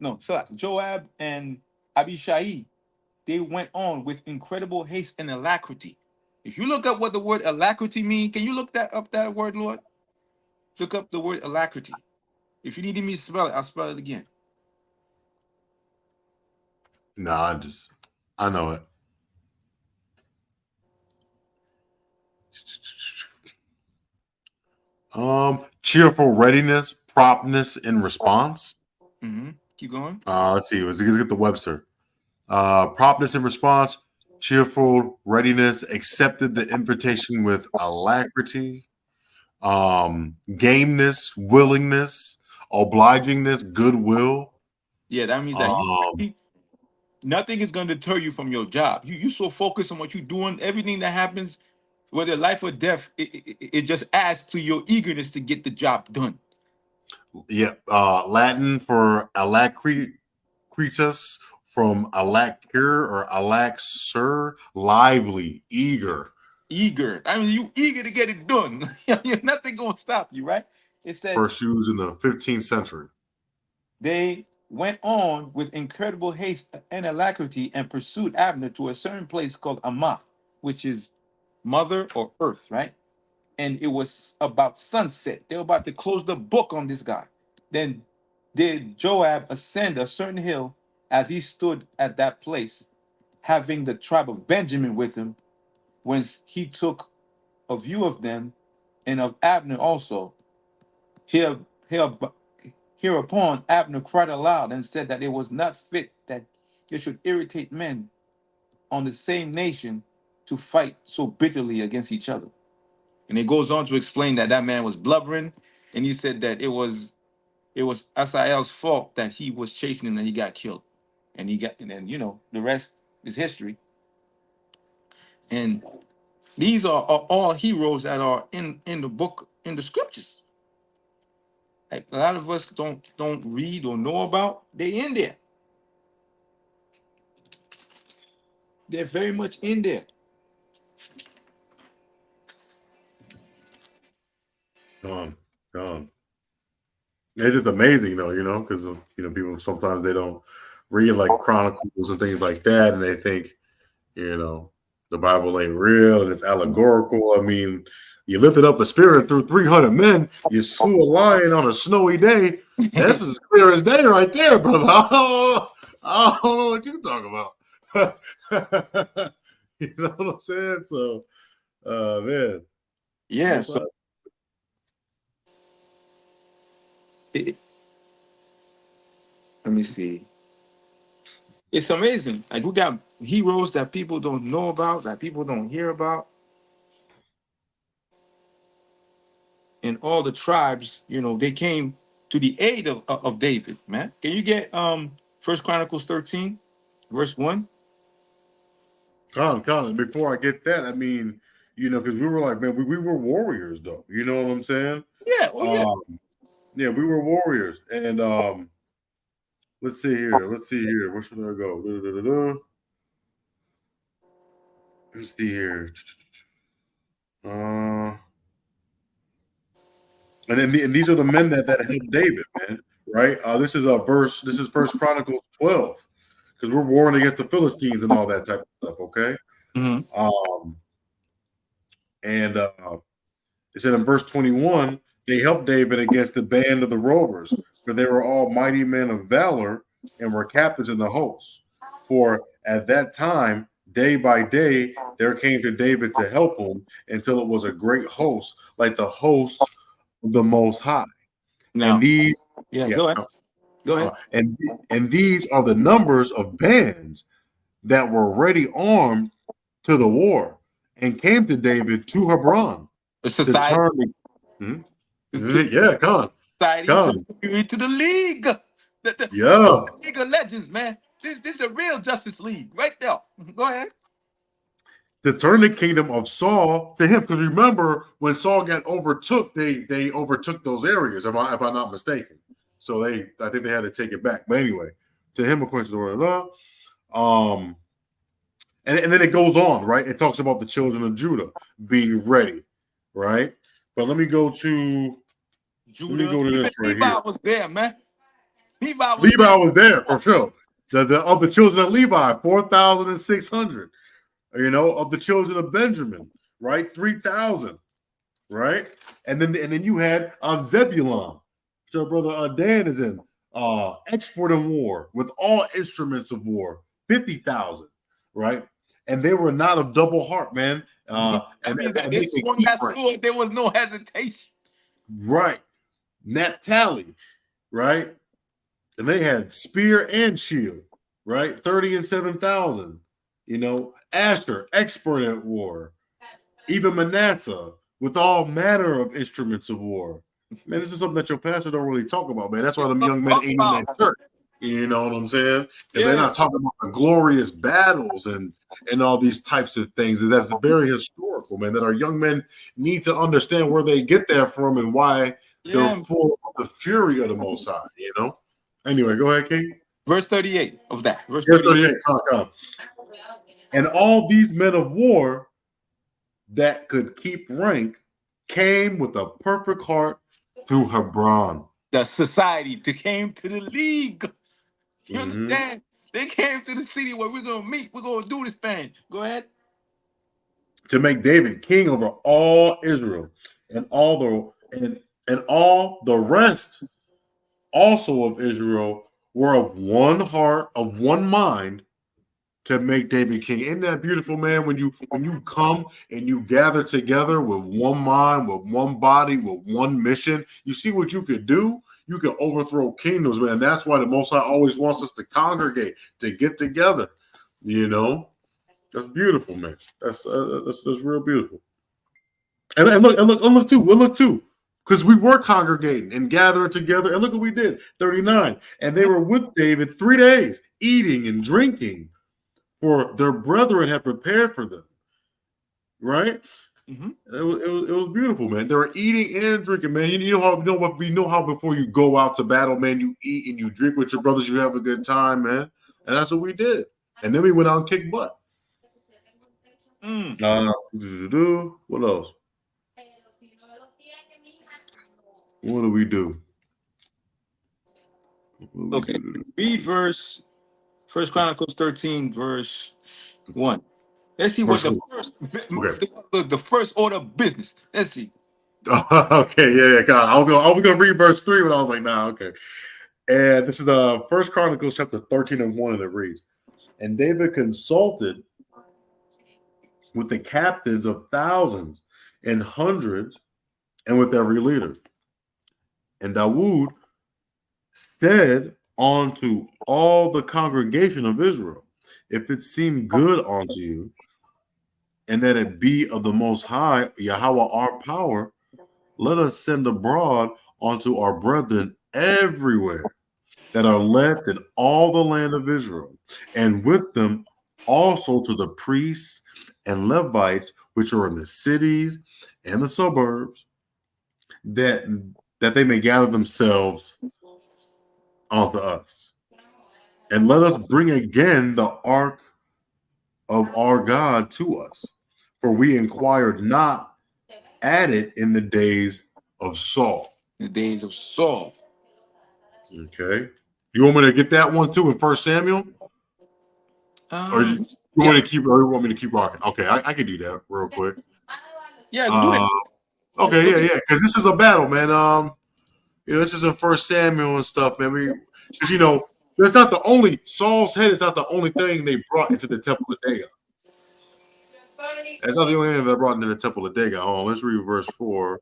no, sorry, Joab and Abishai, they went on with incredible haste and alacrity. If you look up what the word alacrity means, can you look that word, Lord? Look up the word alacrity. If you need me to spell it, I'll spell it again. No, I know it. Cheerful readiness, promptness in response. Keep going. Let's see. Let's get the Webster. Promptness in response, cheerful readiness, accepted the invitation with alacrity. Gameness, willingness, obligingness, goodwill. Yeah, that means that nothing is going to deter you from your job. You so focused on what you're doing, everything that happens, whether life or death, it just adds to your eagerness to get the job done. Yeah, Latin for alacritas, from alacre or alaxer, lively, eager. Eager. I mean, you eager to get it done. Nothing going to stop you, right? It said first used in the 15th century. They went on with incredible haste and alacrity and pursued Abner to a certain place called Ammah, which is mother or earth, right? And it was about sunset. They were about to close the book on this guy. Then did Joab ascend a certain hill as he stood at that place, having the tribe of Benjamin with him, whence he took a view of them and of Abner also. Hereupon Abner cried aloud and said that it was not fit that they should irritate men on the same nation to fight so bitterly against each other. And it goes on to explain that that man was blubbering, and he said that it was Asael's fault that he was chasing him and he got killed. And then the rest is history. And these are all heroes that are in the book, in the scriptures. Like a lot of us don't read or know about. They in there. They're very much in there. Gone. It's just amazing, though, because people sometimes they don't read like Chronicles and things like that, and they think, the Bible ain't real and it's allegorical. I mean, you lifted up a spirit through 300 men. You slew a lion on a snowy day. That's as clear as day right there, brother. I don't know what you talk about. You know what I'm saying? So, man. Yeah. So it, let me see. It's amazing. Like we got heroes that people don't know about, that people don't hear about, and all the tribes. They came to the aid of David. Man, can you get First Chronicles 13, verse 1? Colin, before I get that, I mean, because we were like, man, we were warriors, though. You know what I'm saying? Yeah. Oh yeah. Yeah, we were warriors. And let's see here. Where should I go? Let's see here. And these are the men that helped David, man. Right? This is a verse. This is First Chronicles 12, because we're warring against the Philistines and all that type of stuff. Okay. Mhm. And it said in verse 21, they helped David against the band of the rovers, for they were all mighty men of valor and were captains in the hosts. For at that time, day by day, there came to David to help him until it was a great host, like the host of the Most High. And Now, these, yeah. yeah, Go ahead. Go ahead. and these are the numbers of bands that were ready armed to the war and came to David to Hebron The to society. turn. Hmm? To Yeah, society to come. into the league. The Yeah. League of Legends, man. This is the real Justice League right there. Go ahead. To turn the kingdom of Saul to him. Because remember, when Saul got overtook, they overtook those areas, if I'm not mistaken. So I think they had to take it back. But anyway, to him according to the word of law. And then it goes on, right? It talks about the children of Judah being ready, right? But let me go to Judah. Even this right Levi here. was there, man. Levi was there. Levi was there for sure. The of the children of Levi, 4,600. Of the children of Benjamin, right? 3,000, right? And then you had Zebulon. So brother Dan is in export in war with all instruments of war, 50,000, right? And they were not of double heart, man. That means that And they they could swung keep that right. sword. There was no hesitation. Right. Naphtali, right? And they had spear and shield, right? 30 and 7,000. Asher, expert at war. Even Manasseh, with all manner of instruments of war. Man, this is something that your pastor don't really talk about, man. That's why them young men Talk ain't in about. that church. You know what I'm saying? Because they're Yeah. not talking about the glorious battles and all these types of things. And that's very historical, man, that our young men need to understand where they get that from and why they're Yeah. full of the fury of the Most High. Anyway, go ahead, King. Verse 38 of that. Verse Verse 38. 38. Come. And all these men of war that could keep rank came with a perfect heart to Hebron. The society that came to the league. You Mm-hmm. understand? They came to the city where we're gonna meet. We're gonna do this thing. Go ahead. To make David king over all Israel and all the rest also of Israel were of one heart, of one mind, to make David king. Isn't that beautiful, man? When you come and you gather together with one mind, with one body, with one mission, you see what you could do? You can overthrow kingdoms, man. And that's why the Most High always wants us to congregate, to get together. That's beautiful, man. That's real beautiful. And look too. Because we were congregating and gathering together, and look what we did. 39. And they were with David 3 days, eating and drinking, for their brethren had prepared for them. Right? Mm-hmm. It was beautiful, man. They were eating and drinking, man. We know how before you go out to battle, man, you eat and you drink with your brothers, you have a good time, man. And that's what we did. And then we went out and kicked butt. What else? What do we do? Okay. Read First Chronicles 13, verse 1. Let's see what Verse the 1. first Okay. the first order of business. Let's see. Okay, yeah. God, I was gonna read verse 3, but I was like, nah, okay. And this is the First Chronicles chapter 13 and 1, and it reads, And David consulted with the captains of thousands and hundreds and with every leader. And Dawood said unto all the congregation of Israel, if it seem good unto you, and that it be of the Most High, Yahweh our power, let us send abroad unto our brethren everywhere that are left in all the land of Israel, and with them also to the priests and Levites which are in the cities and the suburbs, that they may gather themselves unto us. And let us bring again the ark of our God to us, for we inquired not at it in the days of Saul. The days of Saul. Okay. You want me to get that one too in First Samuel? Or you want me to keep, or you want me to keep rocking? Okay, I can do that real quick. Yeah, do it. Okay, yeah. Because this is a battle, man. This is in First Samuel and stuff, man. Because that's not the only Saul's head is not the only thing they brought into the temple of Dagon. That's not the only thing they brought into the temple of Dagon. Oh, let's read verse 4.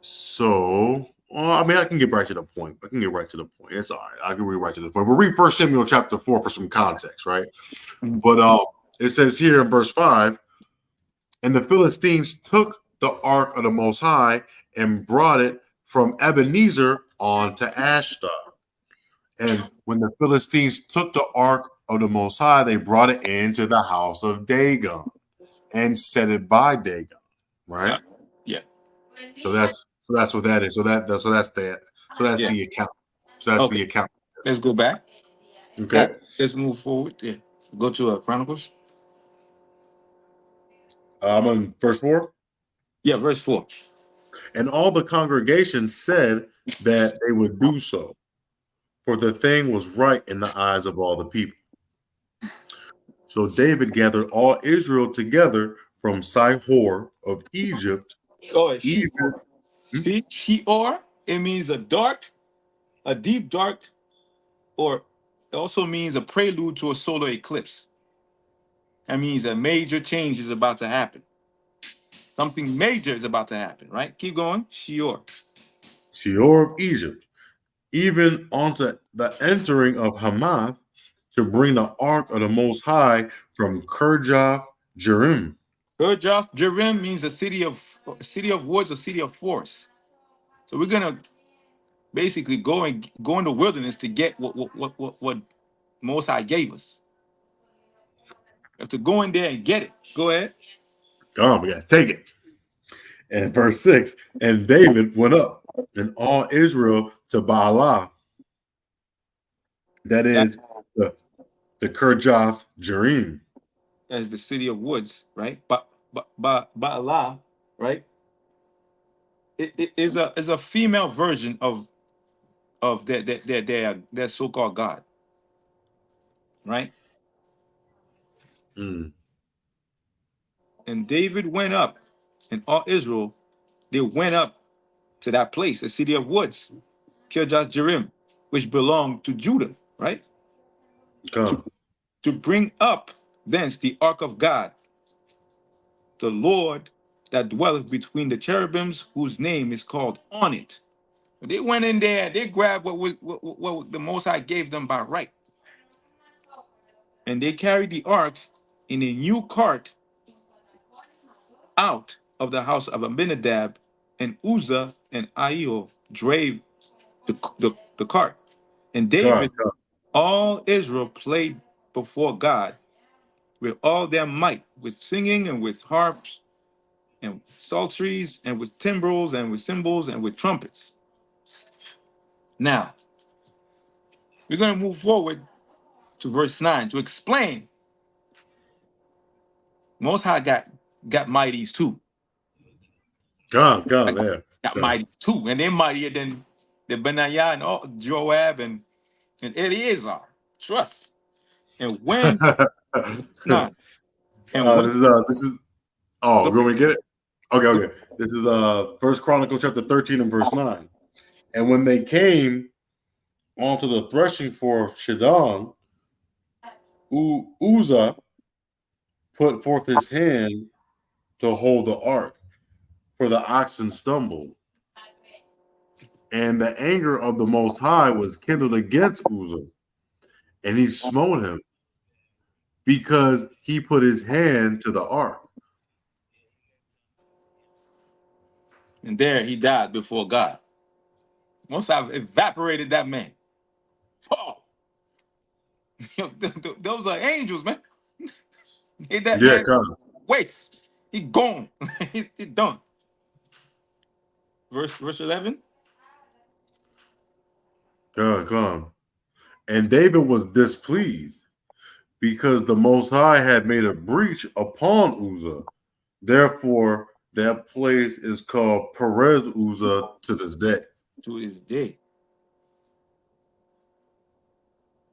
So, I can get right to the point. It's all right. I can read right to the point. We'll read First Samuel chapter 4 for some context, right? But it says here in verse 5, and the Philistines took the ark of the Most High and brought it from Ebenezer on to Ashdod. And when the Philistines took the ark of the Most High, they brought it into the house of Dagon and set it by Dagon, right? Yeah. So that's what that is. So that's the account. So that's the account. Let's go back. Okay. Let's move forward. Yeah. Go to Chronicles. I'm on verse 4. Yeah, verse 4. And all the congregation said that they would do so, for the thing was right in the eyes of all the people. So David gathered all Israel together from Sihor of Egypt. Oh, Sheor. See, Sheor, it means a deep dark, or it also means a prelude to a solar eclipse. That means a major change is about to happen. Something major is about to happen, right? Keep going. Sheor of Egypt, even unto the entering of Hamath, to bring the ark of the Most High from Kirjath Jearim. Kirjath Jearim means a city of woods or city of forests. So we're gonna basically go in the wilderness to get what Most High gave us. We have to go in there and get it. Go ahead. Come on, we gotta take it. And verse 6, and David went up and all Israel to Baalah, that is the Kirjath Jearim. As the city of woods, right? Baalah, right? It is a female version of their so-called God, right? Mm. And David went up, and all Israel, they went up to that place, the city of woods, Kirjath Jearim, which belonged to Judah, right? To bring up thence the ark of God, the Lord that dwelleth between the cherubims, whose name is called on it. They went in there, they grabbed what the Most High gave them by right. And they carried the ark in a new cart out of the house of Abinadab, and Uzzah and Ahio drave the cart. And David, all Israel played before God with all their might, with singing and with harps and with psalteries and with timbrels and with cymbals and with trumpets. Now, we're going to move forward to verse 9 to explain Most High got mighties too. Got mighty too, and they're mightier than the Benaiah and all, Joab and Eleazar. Trust. And when not, and this is you want me to get it? Okay. This is First Chronicles chapter 13 and verse 9. And when they came onto the threshing floor of Shidon, Uzzah put forth his hand to hold the ark, for the oxen stumbled. And the anger of the Most High was kindled against Uzzah, and he smote him because he put his hand to the ark. And there he died before God. Once I've evaporated that man. Paul. Those are angels, man. Hit that Yeah, man come, waste. He gone. He's done. Verse 11. come. And David was displeased because the Most High had made a breach upon Uzzah. Therefore, that place is called Perez Uzzah to this day. To his day.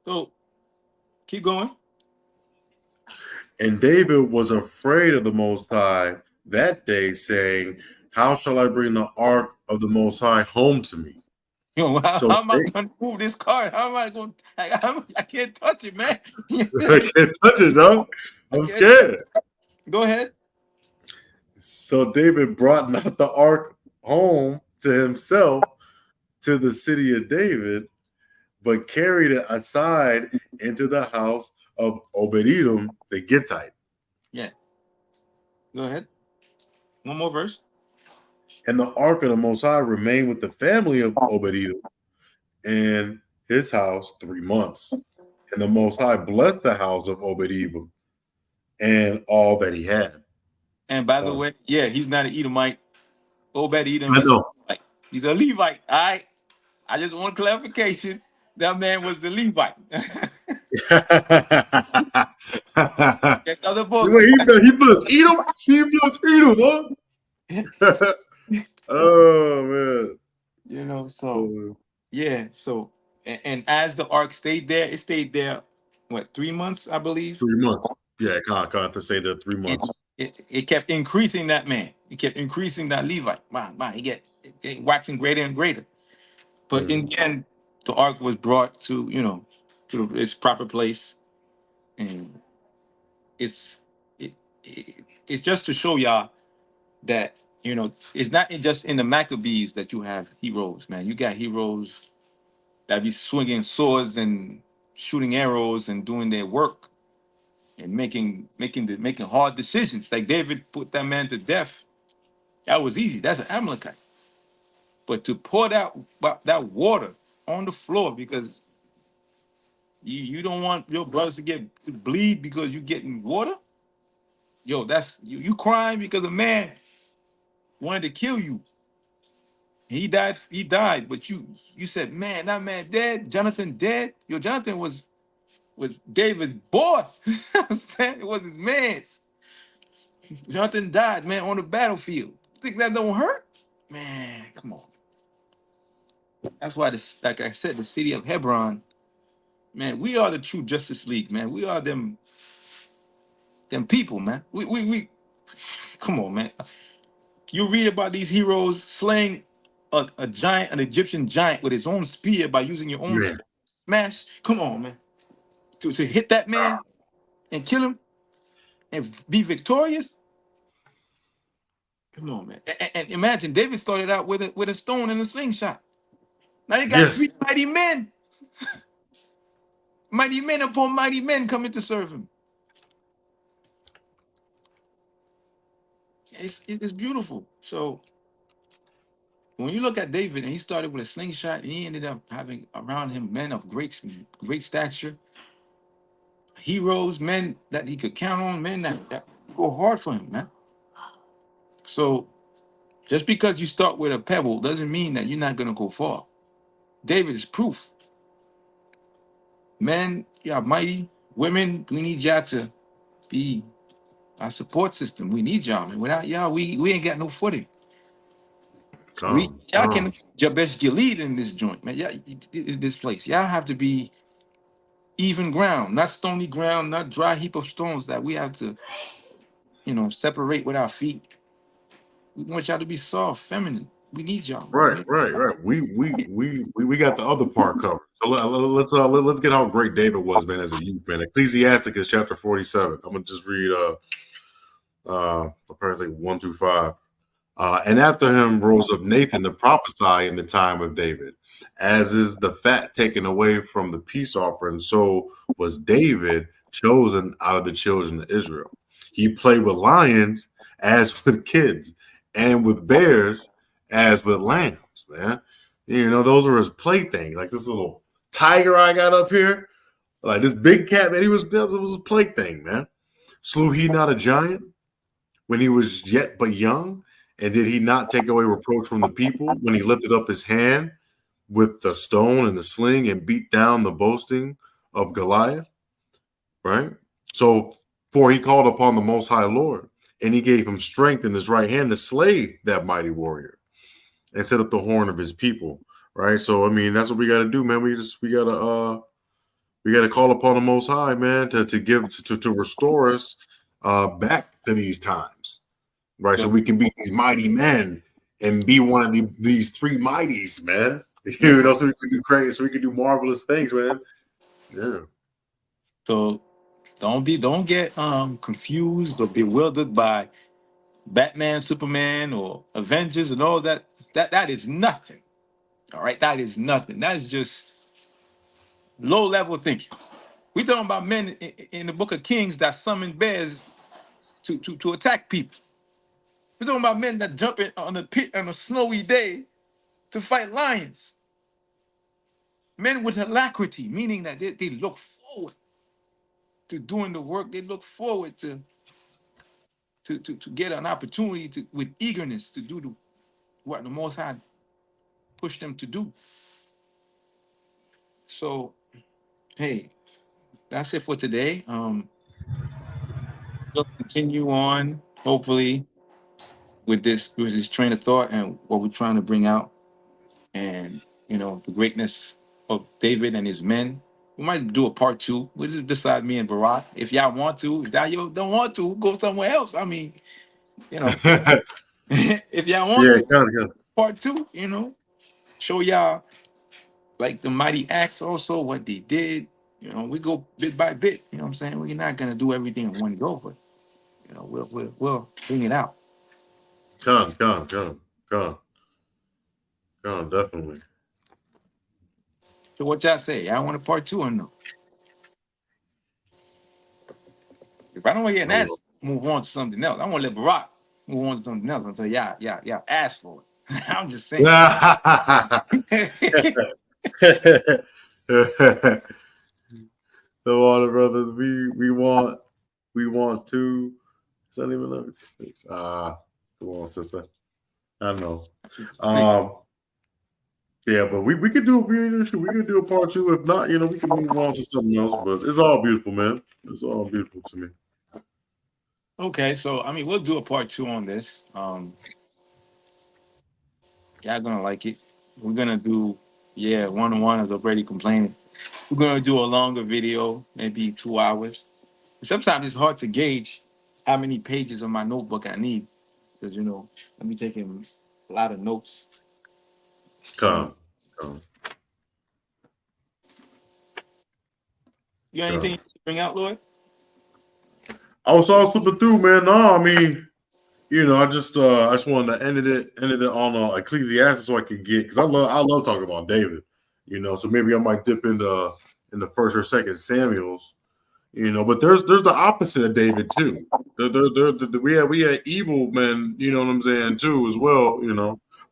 So keep going. And David was afraid of the Most High that day, saying, how shall I bring the ark of the Most High home to me? How So am I going to move this card? How am I going? I can't touch it, man. I can't touch it, dog. I I'm can't touch scared. it. Go ahead. So David brought not the ark home to himself to the city of David, but carried it aside into the house of Obed-Edom the Gittite. Yeah. Go ahead. One more verse. And the ark of the Most High remained with the family of Obed-Edom and his house 3 months. And the Most High blessed the house of Obed-Edom and all that he had. And by the way, yeah, he's not an Edomite. Obed Edom I is a know. Levite. He's a Levite. All right. I just want clarification. That man was the Levite. Get other book. He plus Edom. He plus Edom, huh? Oh man. So yeah. So and as the ark stayed there, it stayed there, what, 3 months, I believe. 3 months. Yeah, can't to say that 3 And months. it kept increasing that man. It kept increasing that Levite. Wow, he get waxing greater and greater. But in the end, the ark was brought to, to its proper place. And it's it, it's just to show y'all that, it's not just in the Maccabees that you have heroes, man. You got heroes that be swinging swords and shooting arrows and doing their work and making hard decisions. Like David put that man to death. That was easy. That's an Amalekite. But to pour that water on the floor because you don't want your brothers to bleed because you're getting water. Yo, that's you crying because a man wanted to kill you. He died, but you said, man, that man dead, Jonathan dead. Yo, Jonathan was David's boss. It was his man's. Jonathan died, man, on the battlefield. Think that don't hurt? Man, come on. That's why this, like I said, the city of Hebron, man, we are the true Justice League, man. We are them people, man. We come on, man. You read about these heroes slaying a giant, an Egyptian giant with his own spear by using your own Man. smash. Come on, man. To hit that man and kill him and be victorious. Come on, man. And imagine David started out with a stone and a slingshot. Now you got three Yes. mighty men upon mighty men coming to serve him. It's beautiful. So when you look at David and he started with a slingshot and he ended up having around him men of great stature, heroes, men that he could count on, men that go hard for him, man. So just because you start with a pebble doesn't mean that you're not gonna go far. David is proof. Men, you are mighty. Women, we need y'all to be our support system. We need y'all, man. Without y'all, we ain't got no footing. Y'all can Jabesh Gilead in this joint, man. Y'all, in this place. Y'all have to be even ground, not stony ground, not dry heap of stones that we have to, separate with our feet. We want y'all to be soft, feminine. We need y'all, Right, man. right, right. We got the other part covered. So let's get how great David was, man, as a youth, man. Ecclesiasticus chapter 47. I'm gonna just read apparently 1 through 5. And after him rose up Nathan to prophesy in the time of David, as is the fat taken away from the peace offering, so was David chosen out of the children of Israel. He played with lions as with kids, and with bears as with lambs, man. Those were his playthings. Like this little tiger I got up here, like this big cat, man, that was his plaything, man. Slew he not a giant when he was yet but young? And did he not take away reproach from the people when he lifted up his hand with the stone and the sling and beat down the boasting of Goliath? Right? So, for he called upon the Most High Lord, and he gave him strength in his right hand to slay that mighty warrior and set up the horn of his people. Right? So, I mean, that's what we got to do, man. We got to call upon the Most High, man, to restore us back to these times. Right, so we can be these mighty men and be one of these three mighties, man. So we can do crazy, so we can do marvelous things, man. Yeah. So don't get confused or bewildered by Batman, Superman, or Avengers and all that. That is nothing. All right, that is nothing. That is just low level thinking. We talking about men in the Book of Kings that summon bears to attack people. We're talking about men that jump in on a pit on a snowy day to fight lions. Men with alacrity, meaning that they look forward to doing the work. They look forward to get an opportunity with eagerness to do what the Most High pushed them to do. So, hey, that's it for today. We'll continue on, hopefully, with this train of thought and what we're trying to bring out, and the greatness of David and his men. We might do a part two. We'll just decide, me and Barack. If y'all want to, if y'all don't want to, go somewhere else. I mean, you know, if y'all want Yeah, to, kind of. part two, show y'all like the mighty acts also, what they did. We go bit by bit. You know what I'm saying? We're not gonna do everything in one go, but we'll bring it out. Definitely. So what y'all say? Y'all want a part two or no? If I don't want to get an I will. answer, move on to something else. I want to let Barack move on to something else until y'all ask for it. I'm just saying. So all the brothers, we want to. Son even love it. Come on, sister. I know. Um, yeah, but we could do we could do a part two. If not, we can move on to something else. But it's all beautiful, man. It's all beautiful to me. Okay, so I mean, we'll do a part two on this. Y'all gonna like it. We're gonna do, yeah, 1-on-1 is already complaining. We're gonna do a longer video, maybe 2 hours. Sometimes it's hard to gauge how many pages of my notebook I need because I'm be taking a lot of notes. Come, come, You got anything come. to bring out, Lloyd? I was flipping through, man. No, I mean, I just wanted to ended it on Ecclesiastes so I could get because I love talking about David. So maybe I might dip into first or second Samuel's. But there's the opposite of David too. We had evil men, you know what I'm saying, too, as well,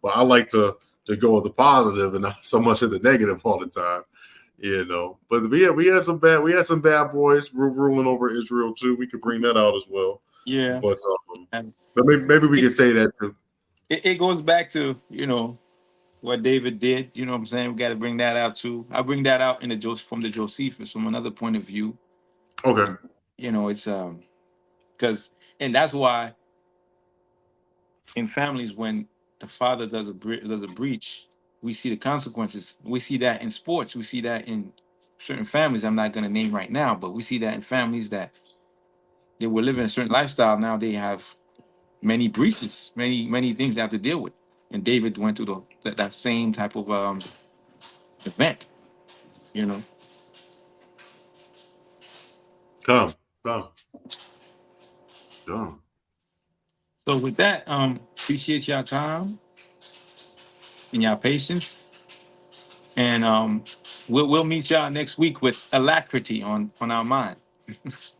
But I like to go with the positive and not so much of the negative all the time, But we had some bad boys ruling over Israel too. We could bring that out as well. Yeah. But And but maybe we it, could say that too. it goes back to, what David did. You know what I'm saying? We got to bring that out too. I bring that out from the Josephus from another point of view. Okay. And, it's because, and that's why in families, when the father does a breach, we see the consequences. We see that in sports. We see that in certain families. I'm not going to name right now, but we see that in families that they were living a certain lifestyle. Now they have many breaches, many things they have to deal with. and David went through that same type of event. You know. Come. So with that, appreciate y'all time and y'all patience, and we'll meet y'all next week with alacrity on our mind.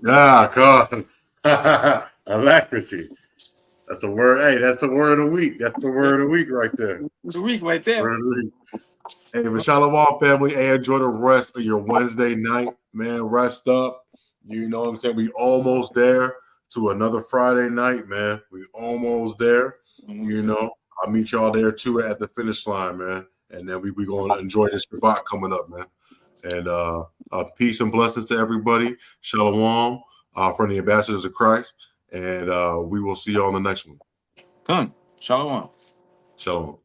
Yeah, come. Alacrity. That's a word. Hey, that's the word of the week. That's the word of the week right there. It's a week right there. Word of the week. Hey, but Shalawam family, hey, enjoy the rest of your Wednesday night, man. Rest up. You know what I'm saying? We almost there to another Friday night, man. We almost there. You know, I'll meet y'all there too at the finish line, man. And then we going to enjoy this Shabbat coming up, man. And peace and blessings to everybody. Shalom from the ambassadors of Christ. And we will see you on the next one. Come, Shalom. Shalom.